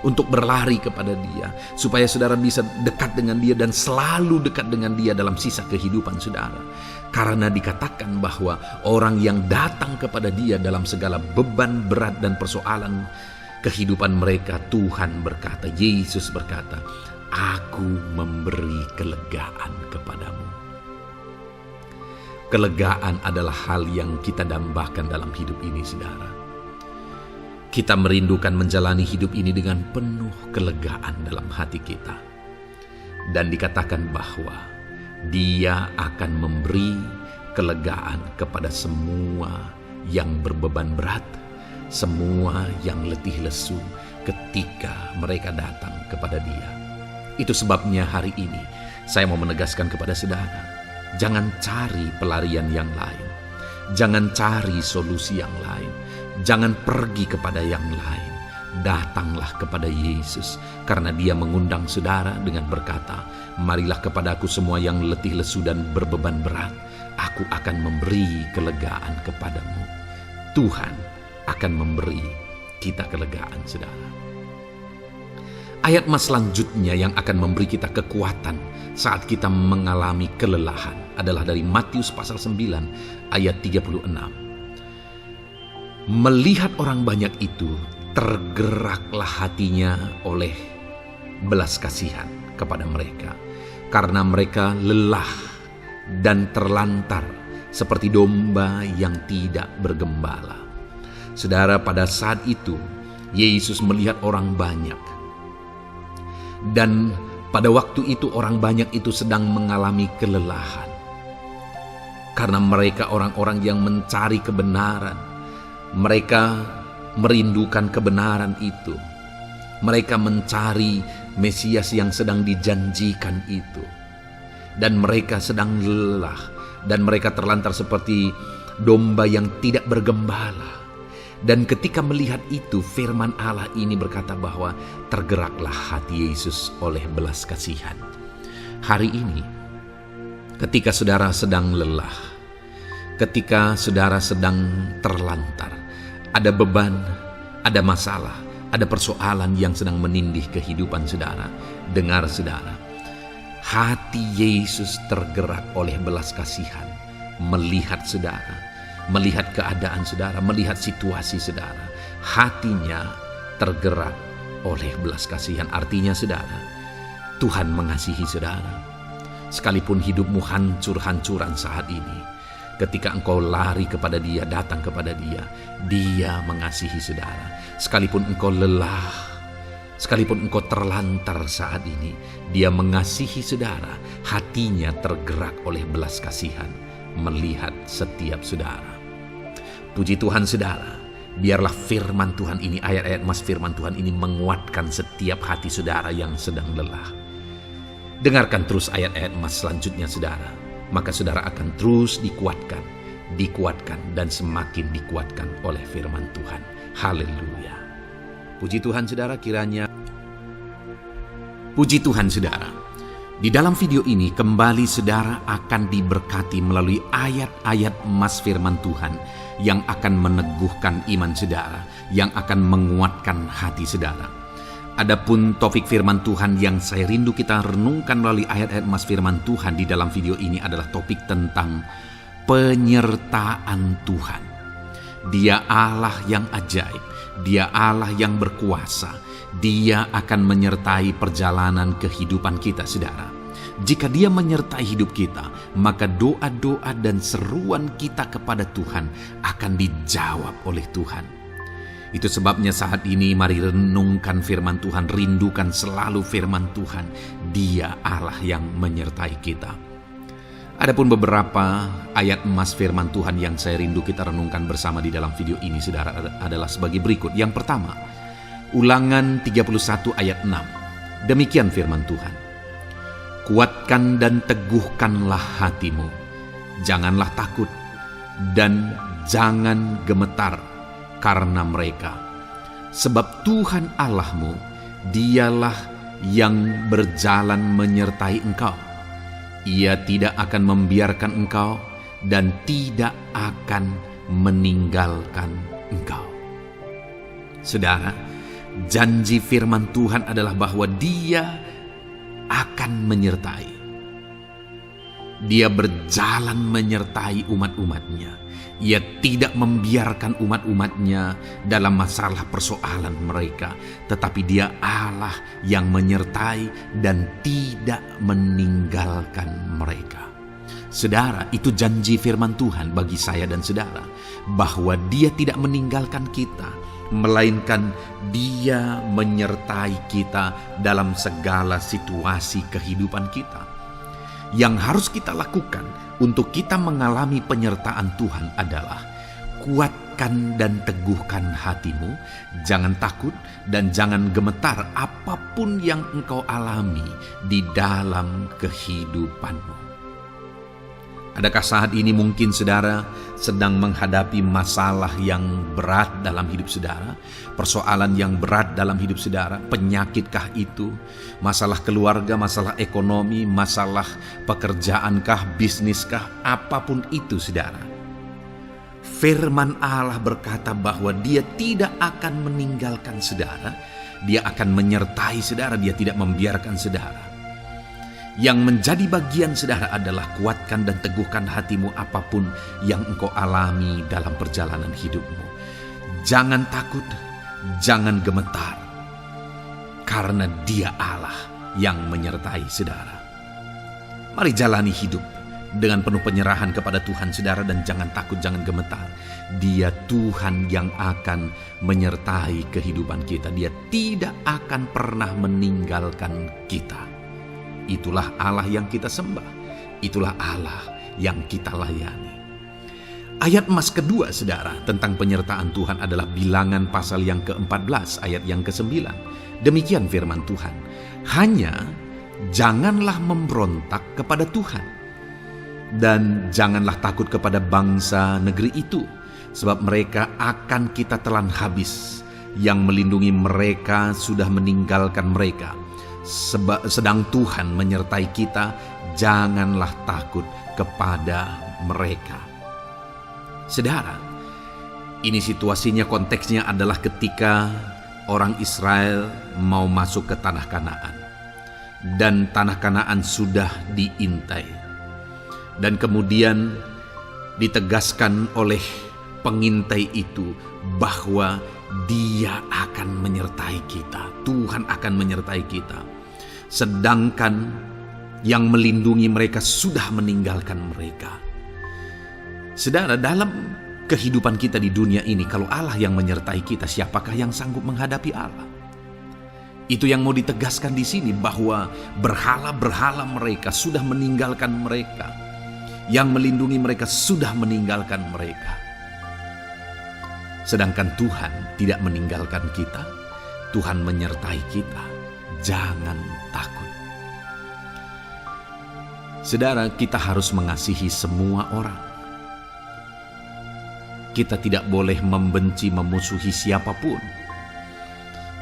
untuk berlari kepada Dia, supaya saudara bisa dekat dengan Dia dan selalu dekat dengan Dia dalam sisa kehidupan saudara. Karena dikatakan bahwa orang yang datang kepada Dia dalam segala beban berat dan persoalan kehidupan mereka, Tuhan berkata, Yesus berkata, "Aku memberi kelegaan kepadamu." Kelegaan adalah hal yang kita dambakan dalam hidup ini, saudara. Kita merindukan menjalani hidup ini dengan penuh kelegaan dalam hati kita. Dan dikatakan bahwa Dia akan memberi kelegaan kepada semua yang berbeban berat, semua yang letih lesu, ketika mereka datang kepada Dia. Itu sebabnya hari ini saya mau menegaskan kepada saudara, jangan cari pelarian yang lain, jangan cari solusi yang lain, jangan pergi kepada yang lain. Datanglah kepada Yesus, karena Dia mengundang saudara dengan berkata, marilah kepadaku semua yang letih lesu dan berbeban berat, aku akan memberi kelegaan kepadamu. Tuhan akan memberi kita kelegaan, saudara. Ayat mas selanjutnya yang akan memberi kita kekuatan saat kita mengalami kelelahan adalah dari Matius pasal 9 ayat 36. Melihat orang banyak itu, tergeraklah hatinya oleh belas kasihan kepada mereka, karena mereka lelah dan terlantar seperti domba yang tidak bergembala. Saudara, pada saat itu Yesus melihat orang banyak, dan pada waktu itu orang banyak itu sedang mengalami kelelahan, karena mereka orang-orang yang mencari kebenaran. Mereka merindukan kebenaran itu. Mereka mencari Mesias yang sedang dijanjikan itu, dan mereka sedang lelah, dan mereka terlantar seperti domba yang tidak bergembala. Dan ketika melihat itu, firman Allah ini berkata bahwa tergeraklah hati Yesus oleh belas kasihan. Hari ini, ketika saudara sedang lelah, ketika saudara sedang terlantar, ada beban, ada masalah, ada persoalan yang sedang menindih kehidupan saudara, dengar saudara, hati Yesus tergerak oleh belas kasihan, melihat saudara, melihat keadaan saudara, melihat situasi saudara. Hatinya tergerak oleh belas kasihan. Artinya saudara, Tuhan mengasihi saudara. Sekalipun hidupmu hancur-hancuran saat ini, ketika engkau lari kepada Dia, datang kepada Dia, Dia mengasihi saudara. Sekalipun engkau lelah, sekalipun engkau terlantar saat ini, Dia mengasihi saudara. Hatinya tergerak oleh belas kasihan melihat setiap saudara. Puji Tuhan saudara, biarlah firman Tuhan ini, ayat-ayat mas firman Tuhan ini menguatkan setiap hati saudara yang sedang lelah. Dengarkan terus ayat-ayat mas selanjutnya saudara, maka saudara akan terus dikuatkan, dan semakin dikuatkan oleh firman Tuhan. Haleluya. Puji Tuhan saudara, kiranya puji Tuhan saudara. Di dalam video ini kembali saudara akan diberkati melalui ayat-ayat emas firman Tuhan yang akan meneguhkan iman saudara, yang akan menguatkan hati saudara. Adapun topik firman Tuhan yang saya rindu kita renungkan melalui ayat-ayat emas firman Tuhan di dalam video ini adalah topik tentang penyertaan Tuhan. Dia Allah yang ajaib, Dia Allah yang berkuasa. Dia akan menyertai perjalanan kehidupan kita saudara. Jika Dia menyertai hidup kita, maka doa-doa dan seruan kita kepada Tuhan akan dijawab oleh Tuhan. Itu sebabnya saat ini mari renungkan firman Tuhan, rindukan selalu firman Tuhan. Dia Allah yang menyertai kita. Adapun beberapa ayat emas firman Tuhan yang saya rindu kita renungkan bersama di dalam video ini saudara adalah sebagai berikut. Yang pertama, Ulangan 31 ayat 6. Demikian firman Tuhan. Kuatkan dan teguhkanlah hatimu. Janganlah takut dan jangan gemetar karena mereka. Sebab Tuhan Allahmu, Dialah yang berjalan menyertai engkau. Ia tidak akan membiarkan engkau dan tidak akan meninggalkan engkau. Saudara, janji firman Tuhan adalah bahwa Dia akan menyertai. Dia berjalan menyertai umat-umatnya. Ia tidak membiarkan umat-umatnya dalam masalah persoalan mereka, tetapi Dia Allah yang menyertai dan tidak meninggalkan mereka. Saudara, itu janji firman Tuhan bagi saya dan saudara, bahwa Dia tidak meninggalkan kita, melainkan Dia menyertai kita dalam segala situasi kehidupan kita. Yang harus kita lakukan untuk kita mengalami penyertaan Tuhan adalah kuatkan dan teguhkan hatimu, jangan takut dan jangan gemetar apapun yang engkau alami di dalam kehidupanmu. Adakah saat ini mungkin saudara sedang menghadapi masalah yang berat dalam hidup saudara? Persoalan yang berat dalam hidup saudara? Penyakitkah itu? Masalah keluarga, masalah ekonomi, masalah pekerjaankah, bisniskah? Apapun itu saudara. Firman Allah berkata bahwa Dia tidak akan meninggalkan saudara. Dia akan menyertai saudara, Dia tidak membiarkan saudara. Yang menjadi bagian saudara adalah kuatkan dan teguhkan hatimu apapun yang engkau alami dalam perjalanan hidupmu. Jangan takut, jangan gemetar, karena Dia Allah yang menyertai saudara. Mari jalani hidup dengan penuh penyerahan kepada Tuhan saudara, dan jangan takut, jangan gemetar. Dia Tuhan yang akan menyertai kehidupan kita. Dia tidak akan pernah meninggalkan kita. Itulah Allah yang kita sembah. Itulah Allah yang kita layani. Ayat emas kedua saudara tentang penyertaan Tuhan adalah Bilangan pasal yang ke-14 ayat yang ke-9. Demikian firman Tuhan. Hanya janganlah memberontak kepada Tuhan, dan janganlah takut kepada bangsa negeri itu, sebab mereka akan kita telan habis. Yang melindungi mereka sudah meninggalkan mereka. Sedang Tuhan menyertai kita, janganlah takut kepada mereka. Saudara, ini situasinya, konteksnya adalah ketika orang Israel mau masuk ke tanah Kanaan. Dan tanah Kanaan sudah diintai. Dan kemudian ditegaskan oleh pengintai itu bahwa Dia akan menyertai kita. Tuhan akan menyertai kita. Sedangkan yang melindungi mereka sudah meninggalkan mereka. Saudara, dalam kehidupan kita di dunia ini, kalau Allah yang menyertai kita, siapakah yang sanggup menghadapi Allah? Itu yang mau ditegaskan di sini, bahwa berhala-berhala mereka sudah meninggalkan mereka. Yang melindungi mereka sudah meninggalkan mereka. Sedangkan Tuhan tidak meninggalkan kita. Tuhan menyertai kita. Jangan takut. Saudara, kita harus mengasihi semua orang. Kita tidak boleh membenci, memusuhi siapapun.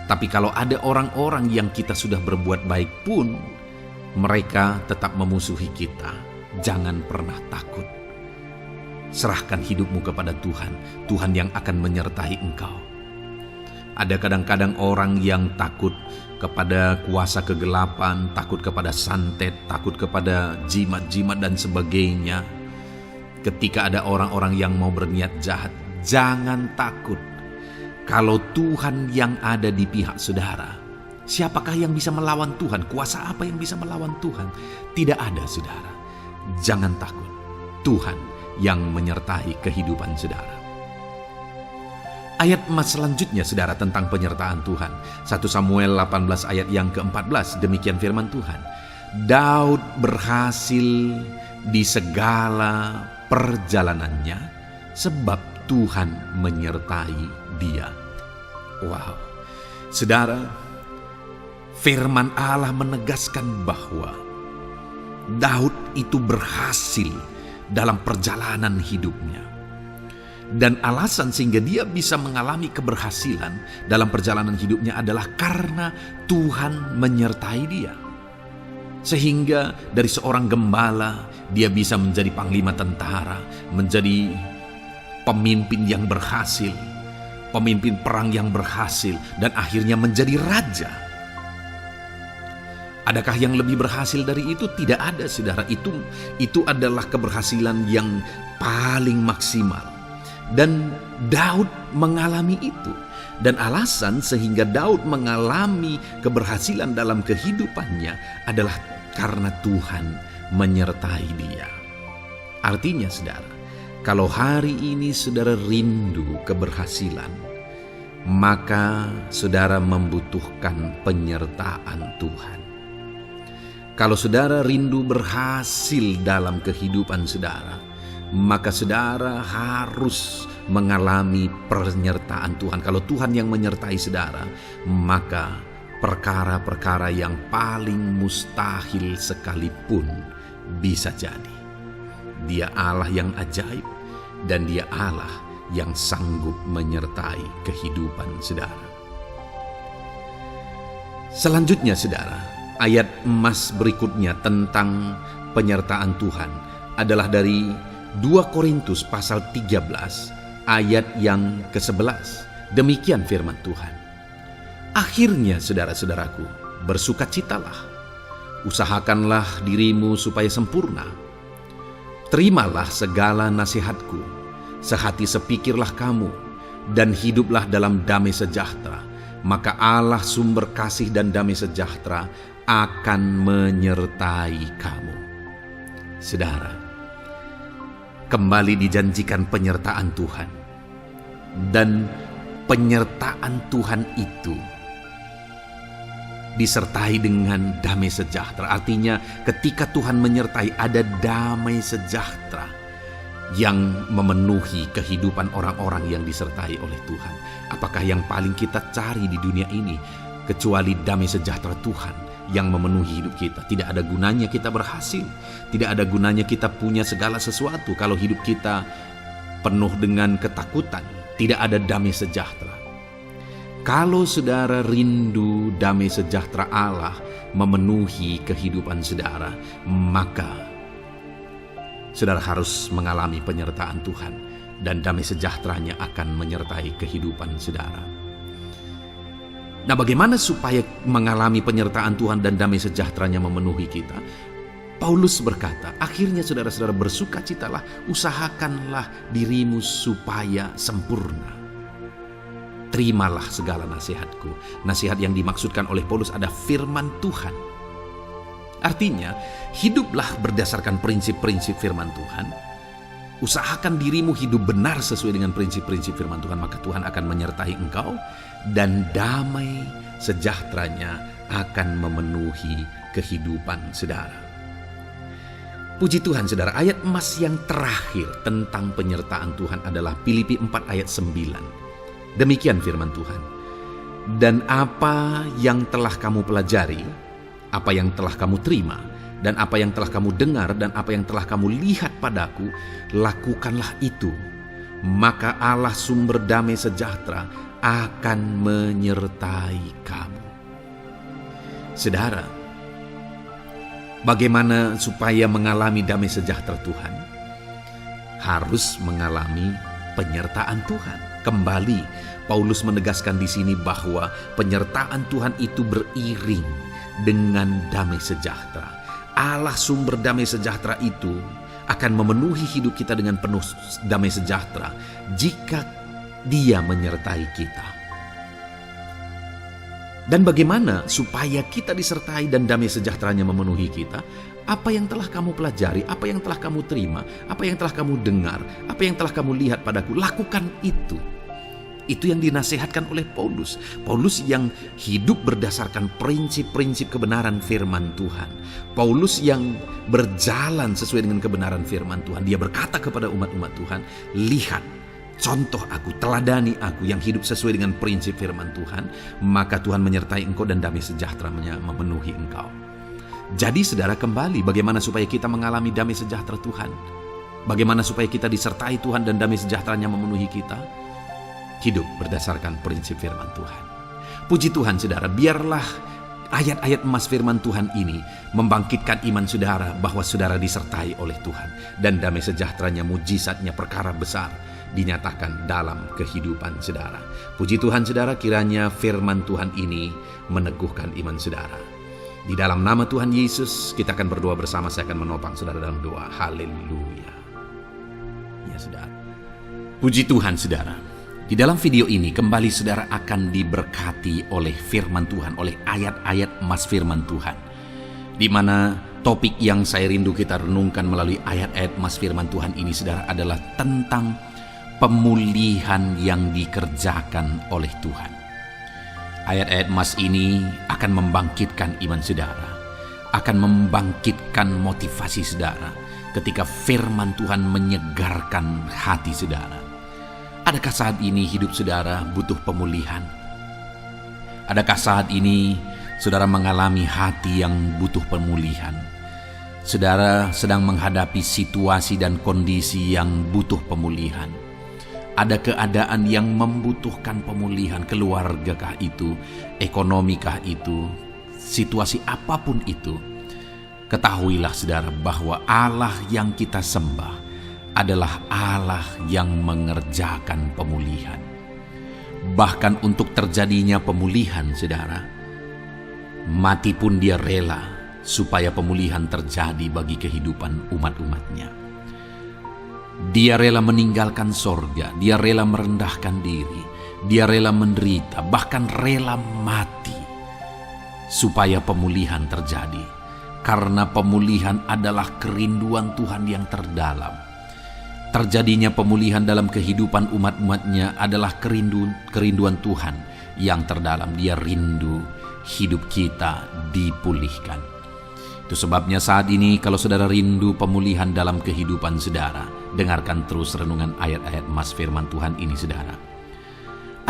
Tapi kalau ada orang-orang yang kita sudah berbuat baik pun, mereka tetap memusuhi kita. Jangan pernah takut. Serahkan hidupmu kepada Tuhan. Tuhan yang akan menyertai engkau. Ada kadang-kadang orang yang takut kepada kuasa kegelapan, takut kepada santet, takut kepada jimat-jimat dan sebagainya. Ketika ada orang-orang yang mau berniat jahat, jangan takut. Kalau Tuhan yang ada di pihak saudara, siapakah yang bisa melawan Tuhan? Kuasa apa yang bisa melawan Tuhan? Tidak ada, saudara. Jangan takut. Tuhan yang menyertai kehidupan saudara. Ayat emas selanjutnya saudara tentang penyertaan Tuhan. 1 Samuel 18 ayat yang ke-14, demikian firman Tuhan. Daud berhasil di segala perjalanannya sebab Tuhan menyertai dia. Wow. Saudara, firman Allah menegaskan bahwa Daud itu berhasil dalam perjalanan hidupnya. Dan alasan sehingga dia bisa mengalami keberhasilan dalam perjalanan hidupnya adalah karena Tuhan menyertai dia. Sehingga dari seorang gembala, dia bisa menjadi panglima tentara, menjadi pemimpin yang berhasil, pemimpin perang yang berhasil, dan akhirnya menjadi raja. Adakah yang lebih berhasil dari itu? Tidak ada, saudara. Itu adalah keberhasilan yang paling maksimal. Dan Daud mengalami itu. Dan alasan sehingga Daud mengalami keberhasilan dalam kehidupannya adalah karena Tuhan menyertai dia. Artinya, saudara, kalau hari ini saudara rindu keberhasilan, maka saudara membutuhkan penyertaan Tuhan. Kalau saudara rindu berhasil dalam kehidupan saudara, maka saudara harus mengalami penyertaan Tuhan. Kalau Tuhan yang menyertai saudara, maka perkara-perkara yang paling mustahil sekalipun bisa jadi. Dia Allah yang ajaib dan Dia Allah yang sanggup menyertai kehidupan saudara. Selanjutnya saudara, ayat emas berikutnya tentang penyertaan Tuhan adalah dari 2 Korintus pasal 13 ayat yang ke-11. Demikian firman Tuhan. Akhirnya saudara-saudaraku, bersukacitalah. Usahakanlah dirimu supaya sempurna. Terimalah segala nasihatku. Sehati sepikirlah kamu dan hiduplah dalam damai sejahtera. Maka Allah sumber kasih dan damai sejahtera akan menyertai kamu. Saudara, kembali dijanjikan penyertaan Tuhan. Dan penyertaan Tuhan itu disertai dengan damai sejahtera. Artinya ketika Tuhan menyertai, ada damai sejahtera yang memenuhi kehidupan orang-orang yang disertai oleh Tuhan. Apakah yang paling kita cari di dunia ini kecuali damai sejahtera Tuhan yang memenuhi hidup kita? Tidak ada gunanya kita berhasil, tidak ada gunanya kita punya segala sesuatu kalau hidup kita penuh dengan ketakutan, tidak ada damai sejahtera. Kalau saudara rindu damai sejahtera Allah memenuhi kehidupan saudara, maka saudara harus mengalami penyertaan Tuhan dan damai sejahteranya akan menyertai kehidupan saudara. Nah, bagaimana supaya mengalami penyertaan Tuhan dan damai sejahteranya memenuhi kita? Paulus berkata, akhirnya saudara-saudara bersukacitalah, usahakanlah dirimu supaya sempurna. Terimalah segala nasihatku. Nasihat yang dimaksudkan oleh Paulus ada firman Tuhan. Artinya, hiduplah berdasarkan prinsip-prinsip firman Tuhan. Usahakan dirimu hidup benar sesuai dengan prinsip-prinsip firman Tuhan, maka Tuhan akan menyertai engkau dan damai sejahteranya akan memenuhi kehidupan saudara. Puji Tuhan saudara, ayat emas yang terakhir tentang penyertaan Tuhan adalah Filipi 4 ayat 9. Demikian firman Tuhan. Dan apa yang telah kamu pelajari, apa yang telah kamu terima, dan apa yang telah kamu dengar, dan apa yang telah kamu lihat padaku, lakukanlah itu. Maka Allah sumber damai sejahtera akan menyertai kamu. Saudara, bagaimana supaya mengalami damai sejahtera Tuhan? Harus mengalami penyertaan Tuhan. Kembali, Paulus menegaskan di sini bahwa penyertaan Tuhan itu beriring dengan damai sejahtera. Allah sumber damai sejahtera itu akan memenuhi hidup kita dengan penuh damai sejahtera jika Dia menyertai kita. Dan bagaimana supaya kita disertai dan damai sejahteranya memenuhi kita? Apa yang telah kamu pelajari, apa yang telah kamu terima, apa yang telah kamu dengar, apa yang telah kamu lihat padaku, lakukan itu. Itu yang dinasihatkan oleh Paulus. Paulus yang hidup berdasarkan prinsip-prinsip kebenaran firman Tuhan. Paulus yang berjalan sesuai dengan kebenaran firman Tuhan. Dia berkata kepada umat-umat Tuhan, lihat, contoh aku, teladani aku yang hidup sesuai dengan prinsip firman Tuhan, maka Tuhan menyertai engkau dan damai sejahteranya memenuhi engkau. Jadi saudara, kembali bagaimana supaya kita mengalami damai sejahtera Tuhan? Bagaimana supaya kita disertai Tuhan dan damai sejahteranya memenuhi kita? Hidup berdasarkan prinsip firman Tuhan. Puji Tuhan saudara, biarlah ayat-ayat emas firman Tuhan ini membangkitkan iman saudara bahwa saudara disertai oleh Tuhan. Dan damai sejahteranya, mujizatnya, perkara besar dinyatakan dalam kehidupan saudara. Puji Tuhan saudara, kiranya firman Tuhan ini meneguhkan iman saudara. Di dalam nama Tuhan Yesus kita akan berdoa bersama. Saya akan menopang saudara dalam doa. Haleluya. Ya saudara. Puji Tuhan saudara. Di dalam video ini kembali saudara akan diberkati oleh firman Tuhan, oleh ayat-ayat emas firman Tuhan. Di mana topik yang saya rindu kita renungkan melalui ayat-ayat emas firman Tuhan ini saudara adalah tentang pemulihan yang dikerjakan oleh Tuhan. Ayat-ayat emas ini akan membangkitkan iman saudara, akan membangkitkan motivasi saudara ketika firman Tuhan menyegarkan hati saudara. Adakah saat ini hidup saudara butuh pemulihan? Adakah saat ini saudara mengalami hati yang butuh pemulihan? Saudara sedang menghadapi situasi dan kondisi yang butuh pemulihan. Ada keadaan yang membutuhkan pemulihan, keluargakah itu, ekonomikah itu, situasi apapun itu. Ketahuilah saudara bahwa Allah yang kita sembah adalah Allah yang mengerjakan pemulihan. Bahkan untuk terjadinya pemulihan saudara, mati pun dia rela supaya pemulihan terjadi bagi kehidupan umat-umatnya. Dia rela meninggalkan sorga, dia rela merendahkan diri, dia rela menderita, bahkan rela mati supaya pemulihan terjadi. Karena pemulihan adalah kerinduan Tuhan yang terdalam. Terjadinya pemulihan dalam kehidupan umat-umatnya adalah kerinduan Tuhan yang terdalam. Dia rindu hidup kita dipulihkan. Itu sebabnya saat ini kalau saudara rindu pemulihan dalam kehidupan saudara, dengarkan terus renungan ayat-ayat emas firman Tuhan ini saudara.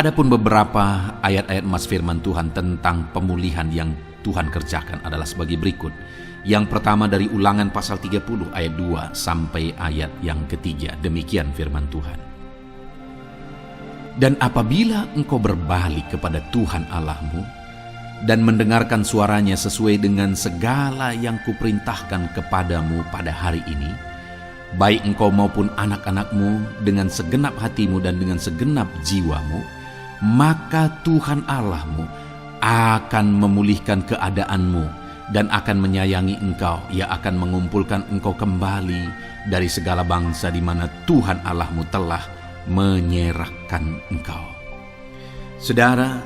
Adapun beberapa ayat-ayat emas firman Tuhan tentang pemulihan yang Tuhan kerjakan adalah sebagai berikut. Yang pertama dari Ulangan pasal 30 ayat 2 sampai ayat yang ketiga. Demikian firman Tuhan. Dan apabila engkau berbalik kepada Tuhan Allahmu dan mendengarkan suaranya sesuai dengan segala yang kuperintahkan kepadamu pada hari ini, baik engkau maupun anak-anakmu dengan segenap hatimu dan dengan segenap jiwamu, maka Tuhan Allahmu akan memulihkan keadaanmu dan akan menyayangi engkau. Ia akan mengumpulkan engkau kembali dari segala bangsa di mana Tuhan Allahmu telah menyerahkan engkau. Saudara,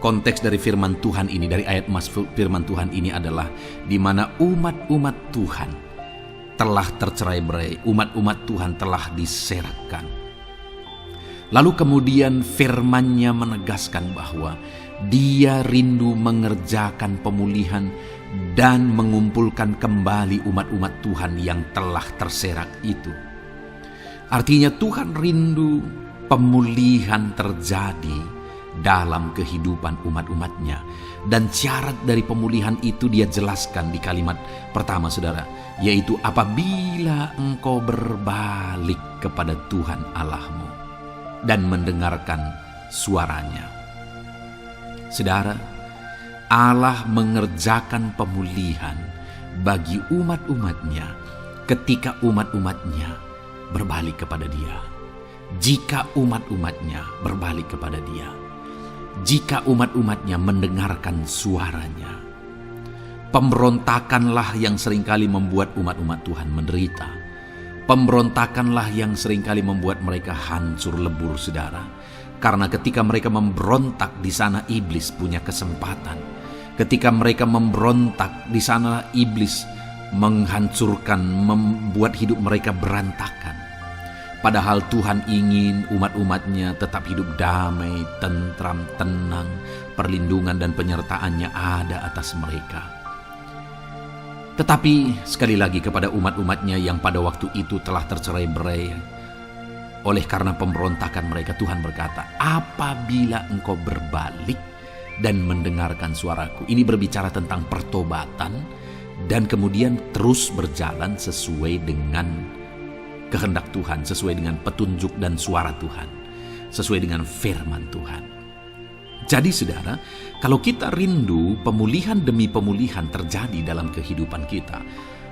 konteks dari firman Tuhan ini, dari ayat mas firman Tuhan ini adalah di mana umat-umat Tuhan telah tercerai-berai, umat-umat Tuhan telah diserahkan. Lalu kemudian firman-Nya menegaskan bahwa Dia rindu mengerjakan pemulihan dan mengumpulkan kembali umat-umat Tuhan yang telah terserak itu. Artinya Tuhan rindu pemulihan terjadi dalam kehidupan umat-umatnya. Dan syarat dari pemulihan itu Dia jelaskan di kalimat pertama saudara, yaitu apabila engkau berbalik kepada Tuhan Allahmu dan mendengarkan suaranya. Saudara, Allah mengerjakan pemulihan bagi umat-umatnya ketika umat-umatnya berbalik kepada Dia. Jika umat-umatnya berbalik kepada Dia, jika umat-umatnya mendengarkan suaranya. Pemberontakanlah yang seringkali membuat umat-umat Tuhan menderita. Pemberontakanlah yang seringkali membuat mereka hancur lebur saudara. Karena ketika mereka memberontak, di sana iblis punya kesempatan. Ketika mereka memberontak, di sana iblis menghancurkan, membuat hidup mereka berantakan. Padahal Tuhan ingin umat-umatnya tetap hidup damai, tentram, tenang, perlindungan dan penyertaan-Nya ada atas mereka. Tetapi sekali lagi kepada umat-umatnya yang pada waktu itu telah tercerai-berai, oleh karena pemberontakan mereka, Tuhan berkata, apabila engkau berbalik dan mendengarkan suaraku. Ini berbicara tentang pertobatan dan kemudian terus berjalan sesuai dengan kehendak Tuhan, sesuai dengan petunjuk dan suara Tuhan, sesuai dengan firman Tuhan. Jadi saudara, kalau kita rindu pemulihan demi pemulihan terjadi dalam kehidupan kita,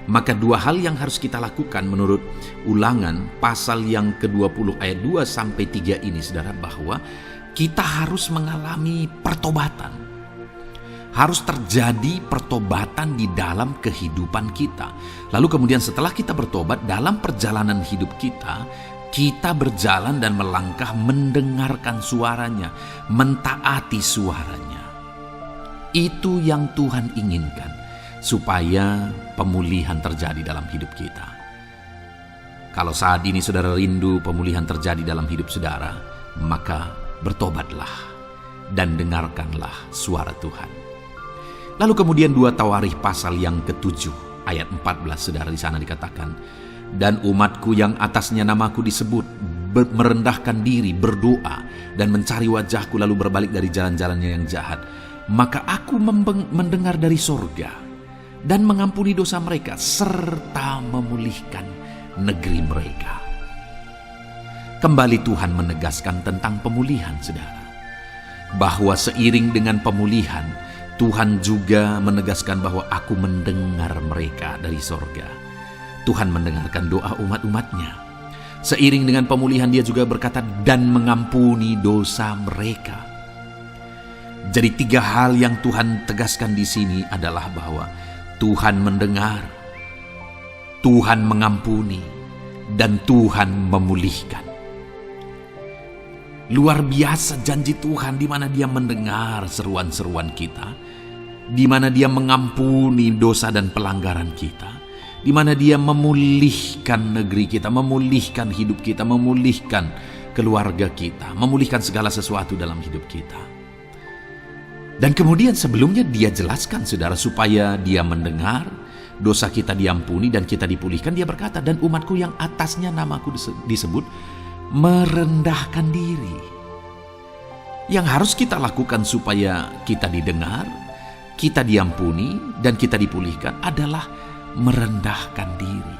maka dua hal yang harus kita lakukan menurut Ulangan pasal yang ke-20 ayat 2 sampai 3 ini saudara, bahwa kita harus mengalami pertobatan. Harus terjadi pertobatan di dalam kehidupan kita. Lalu kemudian setelah kita bertobat, dalam perjalanan hidup kita, kita berjalan dan melangkah mendengarkan suaranya, mentaati suaranya. Itu yang Tuhan inginkan, supaya pemulihan terjadi dalam hidup kita. Kalau saat ini saudara rindu pemulihan terjadi dalam hidup saudara, maka bertobatlah dan dengarkanlah suara Tuhan. Lalu kemudian 2 Tawarikh pasal yang ke-7 ayat 14 saudara, di sana dikatakan, dan umatku yang atasnya namaku disebut merendahkan diri, berdoa, dan mencari wajahku lalu berbalik dari jalan-jalannya yang jahat, maka aku mendengar dari sorga dan mengampuni dosa mereka serta memulihkan negeri mereka. Kembali Tuhan menegaskan tentang pemulihan, saudara. Bahwa seiring dengan pemulihan, Tuhan juga menegaskan bahwa aku mendengar mereka dari sorga. Tuhan mendengarkan doa umat-umatnya. Seiring dengan pemulihan dia juga berkata dan mengampuni dosa mereka. Jadi 3 hal yang Tuhan tegaskan di sini adalah bahwa Tuhan mendengar, Tuhan mengampuni, dan Tuhan memulihkan. Luar biasa janji Tuhan di mana Dia mendengar seruan-seruan kita, di mana Dia mengampuni dosa dan pelanggaran kita, di mana Dia memulihkan negeri kita, memulihkan hidup kita, memulihkan keluarga kita, memulihkan segala sesuatu dalam hidup kita. Dan kemudian sebelumnya Dia jelaskan, saudara, supaya Dia mendengar, dosa kita diampuni dan kita dipulihkan. Dia berkata, dan umatku yang atasnya namaku disebut merendahkan diri. Yang harus kita lakukan supaya kita didengar, kita diampuni, dan kita dipulihkan adalah merendahkan diri.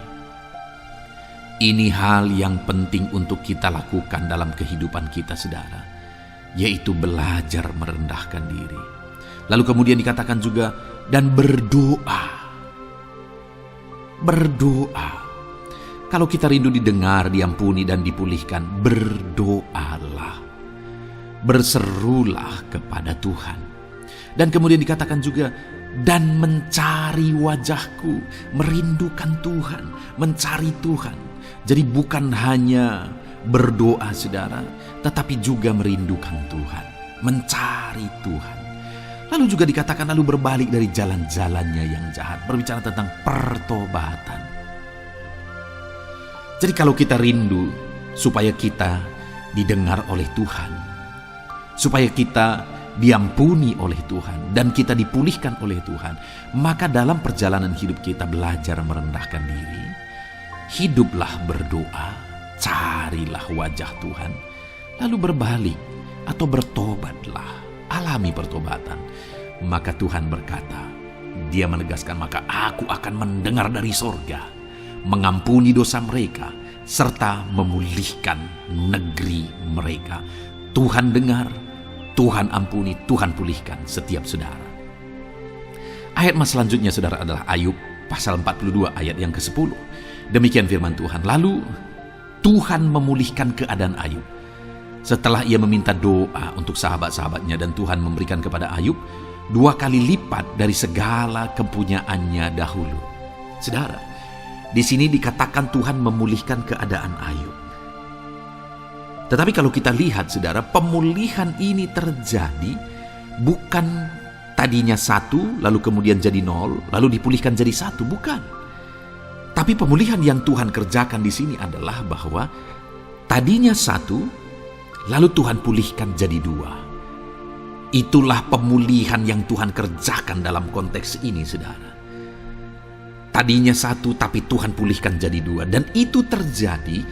Ini hal yang penting untuk kita lakukan dalam kehidupan kita, saudara, yaitu belajar merendahkan diri. Lalu kemudian dikatakan juga, dan berdoa. Berdoa. Kalau kita rindu didengar, diampuni, dan dipulihkan, berdoalah. Berserulah kepada Tuhan. Dan kemudian dikatakan juga, dan mencari wajahku, merindukan Tuhan, mencari Tuhan. Jadi bukan hanya berdoa, saudara, tetapi juga merindukan Tuhan, mencari Tuhan. Lalu juga dikatakan lalu berbalik dari jalan-jalannya yang jahat, berbicara tentang pertobatan. Jadi kalau kita rindu supaya kita didengar oleh Tuhan, supaya kita diampuni oleh Tuhan, dan kita dipulihkan oleh Tuhan, maka dalam perjalanan hidup kita belajar merendahkan diri, hiduplah berdoa, carilah wajah Tuhan, lalu berbalik atau bertobatlah, alami pertobatan. Maka Tuhan berkata, Dia menegaskan, maka aku akan mendengar dari sorga, mengampuni dosa mereka, serta memulihkan negeri mereka. Tuhan dengar, Tuhan ampuni, Tuhan pulihkan setiap saudara. Ayat mas selanjutnya, saudara, adalah Ayub pasal 42 ayat yang ke-10. Demikian firman Tuhan. Lalu Tuhan memulihkan keadaan Ayub setelah ia meminta doa untuk sahabat-sahabatnya, dan Tuhan memberikan kepada Ayub 2 kali lipat dari segala kepunyaannya dahulu. Saudara, di sini dikatakan Tuhan memulihkan keadaan Ayub. Tetapi kalau kita lihat, saudara, pemulihan ini terjadi bukan tadinya 1, lalu kemudian jadi 0, lalu dipulihkan jadi 1, bukan. Tapi pemulihan yang Tuhan kerjakan di sini adalah bahwa tadinya 1, lalu Tuhan pulihkan jadi 2. Itulah pemulihan yang Tuhan kerjakan dalam konteks ini, saudara. Tadinya 1, tapi Tuhan pulihkan jadi 2. Dan itu terjadi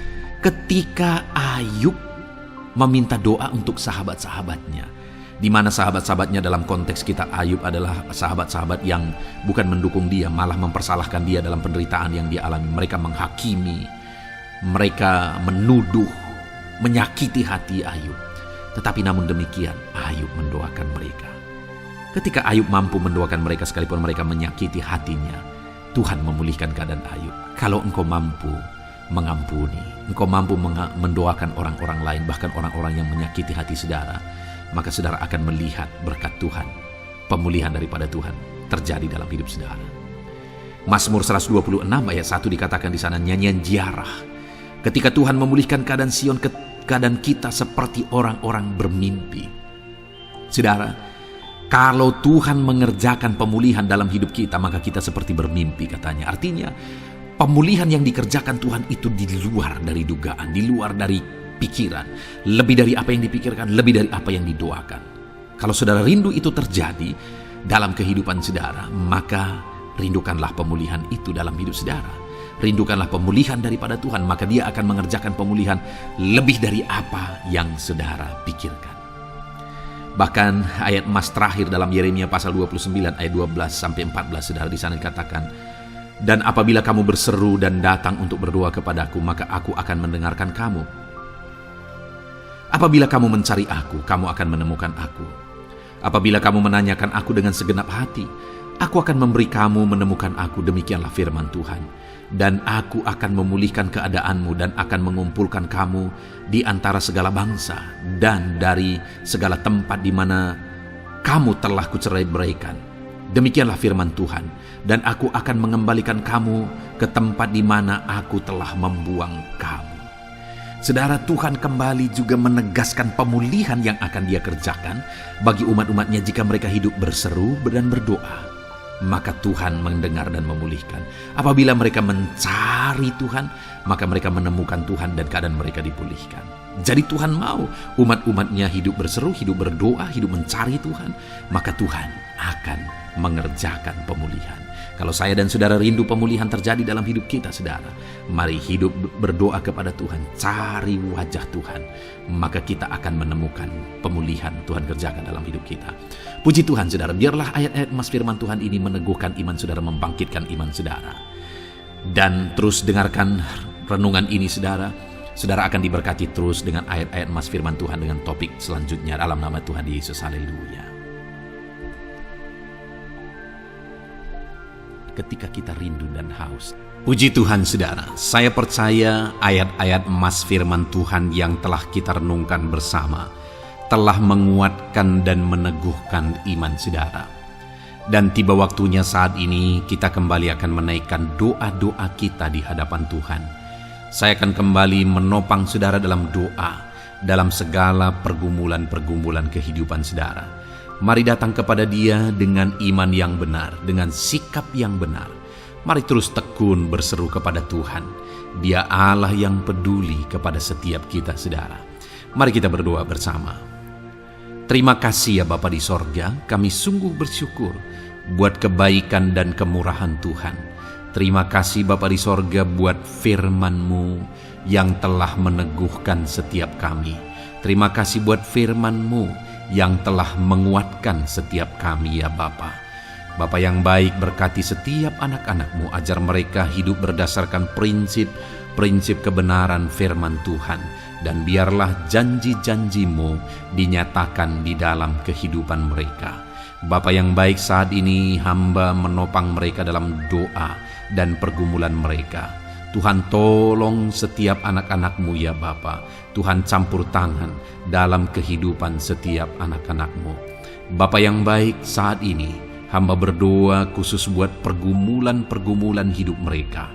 ketika Ayub meminta doa untuk sahabat-sahabatnya, di mana sahabat-sahabatnya dalam konteks kita Ayub adalah sahabat-sahabat yang bukan mendukung dia, malah mempersalahkan dia dalam penderitaan yang dia alami. Mereka menghakimi, mereka menuduh, menyakiti hati Ayub. Tetapi namun demikian, Ayub mendoakan mereka. Ketika Ayub mampu mendoakan mereka sekalipun mereka menyakiti hatinya, Tuhan memulihkan keadaan Ayub. Kalau engkau mampu mengampuni, engkau mampu mendoakan orang-orang lain, bahkan orang-orang yang menyakiti hati saudara, maka saudara akan melihat berkat Tuhan, pemulihan daripada Tuhan terjadi dalam hidup saudara. Mazmur 126 ayat 1 dikatakan di sana, nyanyian ziarah. Ketika Tuhan memulihkan keadaan Sion, keadaan kita seperti orang-orang bermimpi. Saudara, kalau Tuhan mengerjakan pemulihan dalam hidup kita, maka kita seperti bermimpi, katanya. Artinya, pemulihan yang dikerjakan Tuhan itu di luar dari dugaan, di luar dari pikiran, lebih dari apa yang dipikirkan, lebih dari apa yang didoakan. Kalau saudara rindu itu terjadi dalam kehidupan saudara, maka rindukanlah pemulihan itu dalam hidup saudara. rindukanlah pemulihan daripada Tuhan, maka Dia akan mengerjakan pemulihan lebih dari apa yang saudara pikirkan. Bahkan ayat emas terakhir dalam Yeremia pasal 29 ayat 12 sampai 14, saudara, di sana dikatakan, "Dan apabila kamu berseru dan datang untuk berdoa kepadaku, maka aku akan mendengarkan kamu. Apabila kamu mencari aku, kamu akan menemukan aku. Apabila kamu menanyakan aku dengan segenap hati, aku akan memberi kamu menemukan aku, demikianlah firman Tuhan. Dan aku akan memulihkan keadaanmu dan akan mengumpulkan kamu di antara segala bangsa dan dari segala tempat di mana kamu telah kucerai-beraikan. Demikianlah firman Tuhan. Dan aku akan mengembalikan kamu ke tempat di mana aku telah membuang kamu." Saudara, Tuhan kembali juga menegaskan pemulihan yang akan Dia kerjakan bagi umat-umatnya jika mereka hidup berseru dan berdoa. Maka Tuhan mendengar dan memulihkan. Apabila mereka mencari Tuhan, maka mereka menemukan Tuhan dan keadaan mereka dipulihkan. Jadi Tuhan mau umat-umatnya hidup berseru, hidup berdoa, hidup mencari Tuhan, maka Tuhan akan mengerjakan pemulihan. Kalau saya dan saudara rindu pemulihan terjadi dalam hidup kita, saudara, mari hidup berdoa kepada Tuhan, cari wajah Tuhan, maka kita akan menemukan pemulihan Tuhan kerjakan dalam hidup kita. Puji Tuhan, saudara, biarlah ayat-ayat emas firman Tuhan ini meneguhkan iman saudara, membangkitkan iman saudara. Dan terus dengarkan renungan ini, saudara. Saudara akan diberkati terus dengan ayat-ayat emas firman Tuhan dengan topik selanjutnya dalam nama Tuhan Yesus. Haleluya. Ketika kita rindu dan haus. Puji Tuhan, saudara, saya percaya ayat-ayat emas firman Tuhan yang telah kita renungkan bersama telah menguatkan dan meneguhkan iman saudara. Dan tiba waktunya saat ini kita kembali akan menaikkan doa-doa kita di hadapan Tuhan. Saya akan kembali menopang saudara dalam doa, dalam segala pergumulan-pergumulan kehidupan saudara. Mari datang kepada Dia dengan iman yang benar, dengan sikap yang benar. Mari terus tekun berseru kepada Tuhan. Dia Allah yang peduli kepada setiap kita, saudara. Mari kita berdoa bersama. Terima kasih ya Bapa di sorga, kami sungguh bersyukur buat kebaikan dan kemurahan Tuhan. Terima kasih Bapa di sorga buat firman-Mu yang telah meneguhkan setiap kami. Terima kasih buat firman-Mu yang telah menguatkan setiap kami ya Bapa. Bapa yang baik, berkati setiap anak-anak-Mu, ajar mereka hidup berdasarkan prinsip kebenaran firman Tuhan. Dan biarlah janji-janji-Mu dinyatakan di dalam kehidupan mereka. Bapa yang baik, saat ini hamba menopang mereka dalam doa dan pergumulan mereka. Tuhan tolong setiap anak-anak-Mu ya Bapa. Tuhan campur tangan dalam kehidupan setiap anak-anak-Mu. Bapa yang baik, saat ini hamba berdoa khusus buat pergumulan-pergumulan hidup mereka.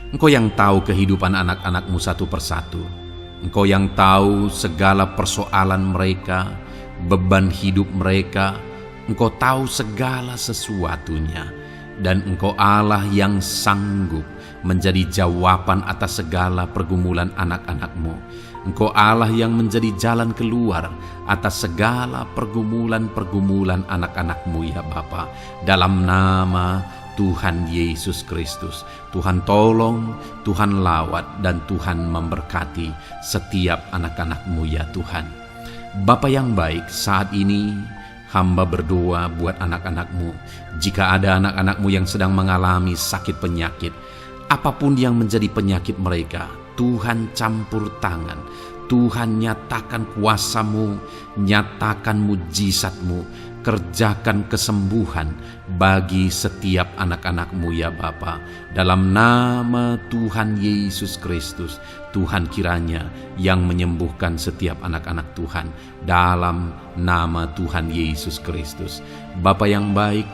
Engkau yang tahu kehidupan anak-anak-Mu satu persatu. Engkau yang tahu segala persoalan mereka, beban hidup mereka. Engkau tahu segala sesuatunya. Dan Engkau Allah yang sanggup menjadi jawaban atas segala pergumulan anak-anak-Mu. Engkau Allah yang menjadi jalan keluar atas segala pergumulan-pergumulan anak-anak-Mu ya Bapa. Dalam nama Tuhan Yesus Kristus, Tuhan tolong, Tuhan lawat, dan Tuhan memberkati setiap anak-anak-Mu ya Tuhan. Bapa yang baik, saat ini hamba berdoa buat anak-anak-Mu. Jika ada anak-anak-Mu yang sedang mengalami sakit penyakit, apapun yang menjadi penyakit mereka, Tuhan campur tangan. Tuhan nyatakan kuasa-Mu, nyatakan mujizat-Mu, kerjakan kesembuhan bagi setiap anak-anak-Mu ya Bapa. Dalam nama Tuhan Yesus Kristus, Tuhan kiranya yang menyembuhkan setiap anak-anak Tuhan. Dalam nama Tuhan Yesus Kristus. Bapa yang baik,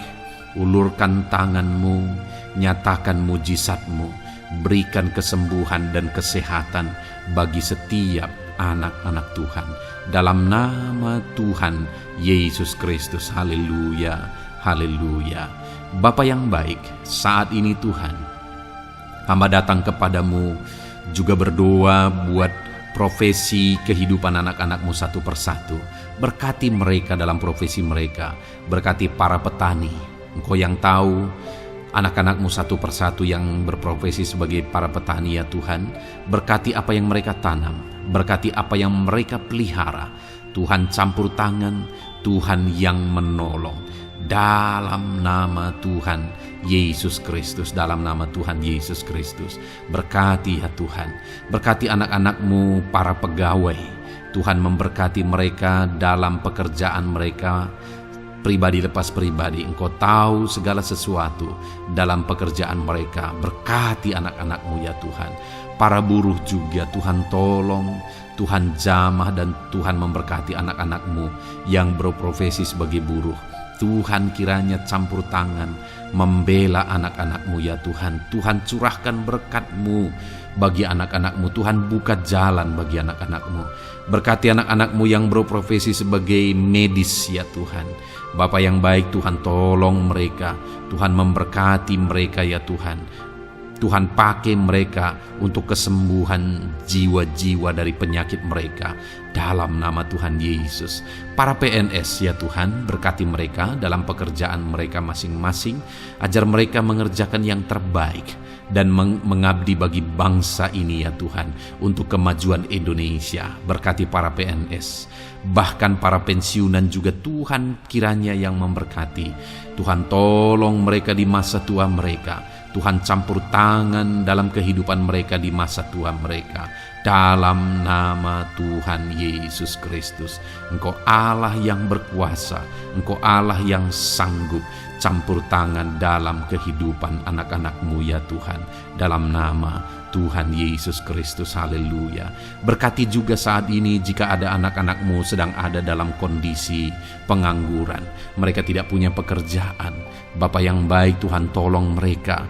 ulurkan tangan-Mu, nyatakan mujizat-Mu, berikan kesembuhan dan kesehatan bagi setiap anak-anak Tuhan. Dalam nama Tuhan Yesus Kristus. Haleluya, haleluya. Bapa yang baik, saat ini Tuhan, hamba datang kepadamu juga berdoa buat profesi kehidupan anak-anak-Mu satu persatu. Berkati mereka dalam profesi mereka. Berkati para petani. Engkau yang tahu anak-anak-Mu satu persatu yang berprofesi sebagai para petani ya Tuhan. Berkati apa yang mereka tanam, berkati apa yang mereka pelihara. Tuhan campur tangan, Tuhan yang menolong. Dalam nama Tuhan Yesus Kristus, dalam nama Tuhan Yesus Kristus. Berkati ya Tuhan, berkati anak-anak-Mu para pegawai. Tuhan memberkati mereka dalam pekerjaan mereka, pribadi lepas pribadi. Engkau tahu segala sesuatu dalam pekerjaan mereka. Berkati anak-anak-Mu ya Tuhan. Para buruh juga Tuhan tolong, Tuhan jamah, dan Tuhan memberkati anak-anak-Mu yang berprofesi sebagai buruh. Tuhan kiranya campur tangan membela anak-anak-Mu ya Tuhan. Tuhan curahkan berkat-Mu bagi anak-anak-Mu. Tuhan buka jalan bagi anak-anak-Mu. Berkati anak-anak-Mu yang berprofesi sebagai medis ya Tuhan. Bapa yang baik, Tuhan tolong mereka. Tuhan memberkati mereka ya Tuhan. Tuhan pakai mereka untuk kesembuhan jiwa-jiwa dari penyakit mereka dalam nama Tuhan Yesus. Para PNS ya Tuhan, berkati mereka dalam pekerjaan mereka masing-masing, ajar mereka mengerjakan yang terbaik dan mengabdi bagi bangsa ini ya Tuhan, untuk kemajuan Indonesia. Berkati para PNS, bahkan para pensiunan juga Tuhan kiranya yang memberkati. Tuhan tolong mereka di masa tua mereka. Tuhan campur tangan dalam kehidupan mereka di masa tua mereka. Dalam nama Tuhan Yesus Kristus. Engkau Allah yang berkuasa, Engkau Allah yang sanggup. Campur tangan dalam kehidupan anak-anak-Mu ya Tuhan. Dalam nama Tuhan Yesus Kristus, haleluya. Berkati juga saat ini jika ada anak-anak-Mu sedang ada dalam kondisi pengangguran, mereka tidak punya pekerjaan. Bapa yang baik, Tuhan tolong mereka,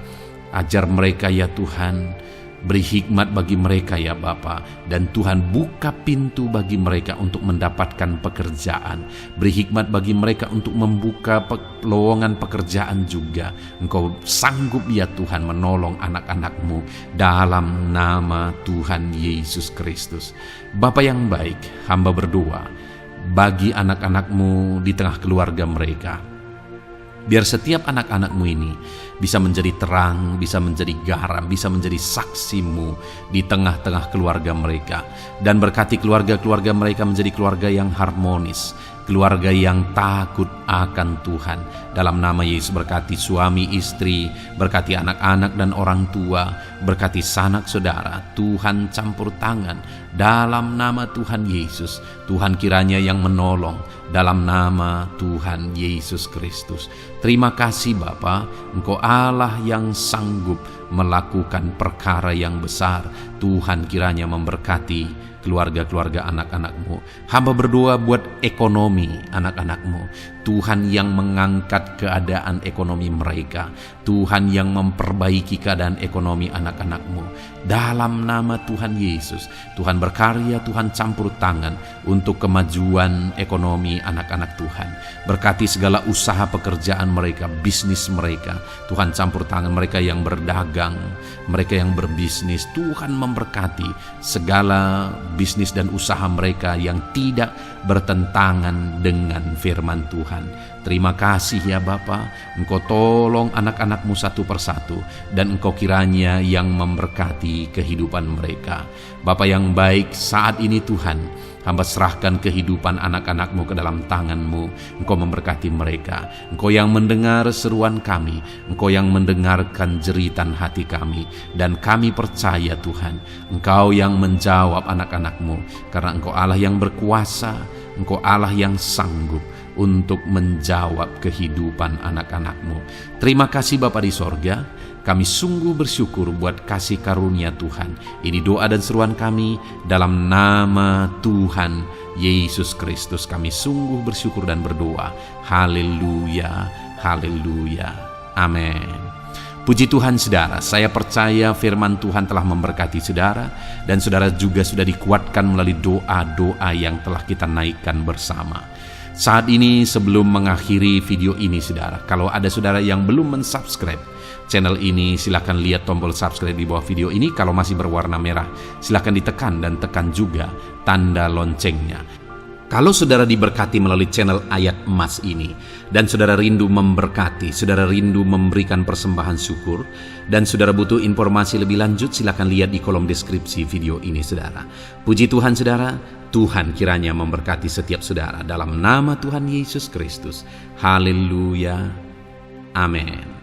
ajar mereka ya Tuhan. Beri hikmat bagi mereka ya Bapa, dan Tuhan buka pintu bagi mereka untuk mendapatkan pekerjaan. Beri hikmat bagi mereka untuk membuka lowongan pekerjaan juga. Engkau sanggup ya Tuhan menolong anak-anak-Mu dalam nama Tuhan Yesus Kristus. Bapa yang baik, hamba berdoa bagi anak-anak-Mu di tengah keluarga mereka. Biar setiap anak-anak-Mu ini bisa menjadi terang, bisa menjadi garam, bisa menjadi saksi-Mu di tengah-tengah keluarga mereka. Dan berkati keluarga-keluarga mereka menjadi keluarga yang harmonis, keluarga yang takut akan Tuhan. Dalam nama Yesus, berkati suami istri, berkati anak-anak dan orang tua, berkati sanak saudara. Tuhan campur tangan dalam nama Tuhan Yesus. Tuhan kiranya yang menolong dalam nama Tuhan Yesus Kristus. Terima kasih Bapa, Engkau Allah yang sanggup melakukan perkara yang besar. Tuhan kiranya memberkati keluarga-keluarga anak-anak-Mu. Hamba berdoa buat ekonomi anak-anak-Mu. Tuhan yang mengangkat keadaan ekonomi mereka. Tuhan yang memperbaiki keadaan ekonomi anak-anak-Mu. Dalam nama Tuhan Yesus, Tuhan berkarya, Tuhan campur tangan untuk kemajuan ekonomi anak-anak Tuhan. Berkati segala usaha pekerjaan mereka, bisnis mereka. Tuhan campur tangan mereka yang berdagang, mereka yang berbisnis. Tuhan memberkati segala bisnis dan usaha mereka yang tidak bertentangan dengan firman Tuhan. Terima kasih ya Bapa, Engkau tolong anak-anak-Mu satu persatu, dan Engkau kiranya yang memberkati kehidupan mereka. Bapa yang baik, saat ini Tuhan, hamba serahkan kehidupan anak-anak-Mu ke dalam tangan-Mu. Engkau memberkati mereka. Engkau yang mendengar seruan kami, Engkau yang mendengarkan jeritan hati kami, dan kami percaya Tuhan, Engkau yang menjawab anak-anak-Mu, karena Engkau Allah yang berkuasa, Engkau Allah yang sanggup untuk menjawab kehidupan anak-anak-Mu. Terima kasih Bapa di sorga. Kami sungguh bersyukur buat kasih karunia Tuhan. Ini doa dan seruan kami dalam nama Tuhan Yesus Kristus. Kami sungguh bersyukur dan berdoa. Haleluya, haleluya, amin. Puji Tuhan saudara, saya percaya firman Tuhan telah memberkati saudara, dan saudara juga sudah dikuatkan melalui doa-doa yang telah kita naikkan bersama. Saat ini sebelum mengakhiri video ini saudara, kalau ada saudara yang belum mensubscribe channel ini, silakan lihat tombol subscribe di bawah video ini. Kalau masih berwarna merah, silakan ditekan dan tekan juga tanda loncengnya. Kalau saudara diberkati melalui channel Ayat Emas ini, dan saudara rindu memberkati, saudara rindu memberikan persembahan syukur, dan saudara butuh informasi lebih lanjut, silakan lihat di kolom deskripsi video ini, saudara. Puji Tuhan, saudara. Tuhan kiranya memberkati setiap saudara dalam nama Tuhan Yesus Kristus. Haleluya. Amin.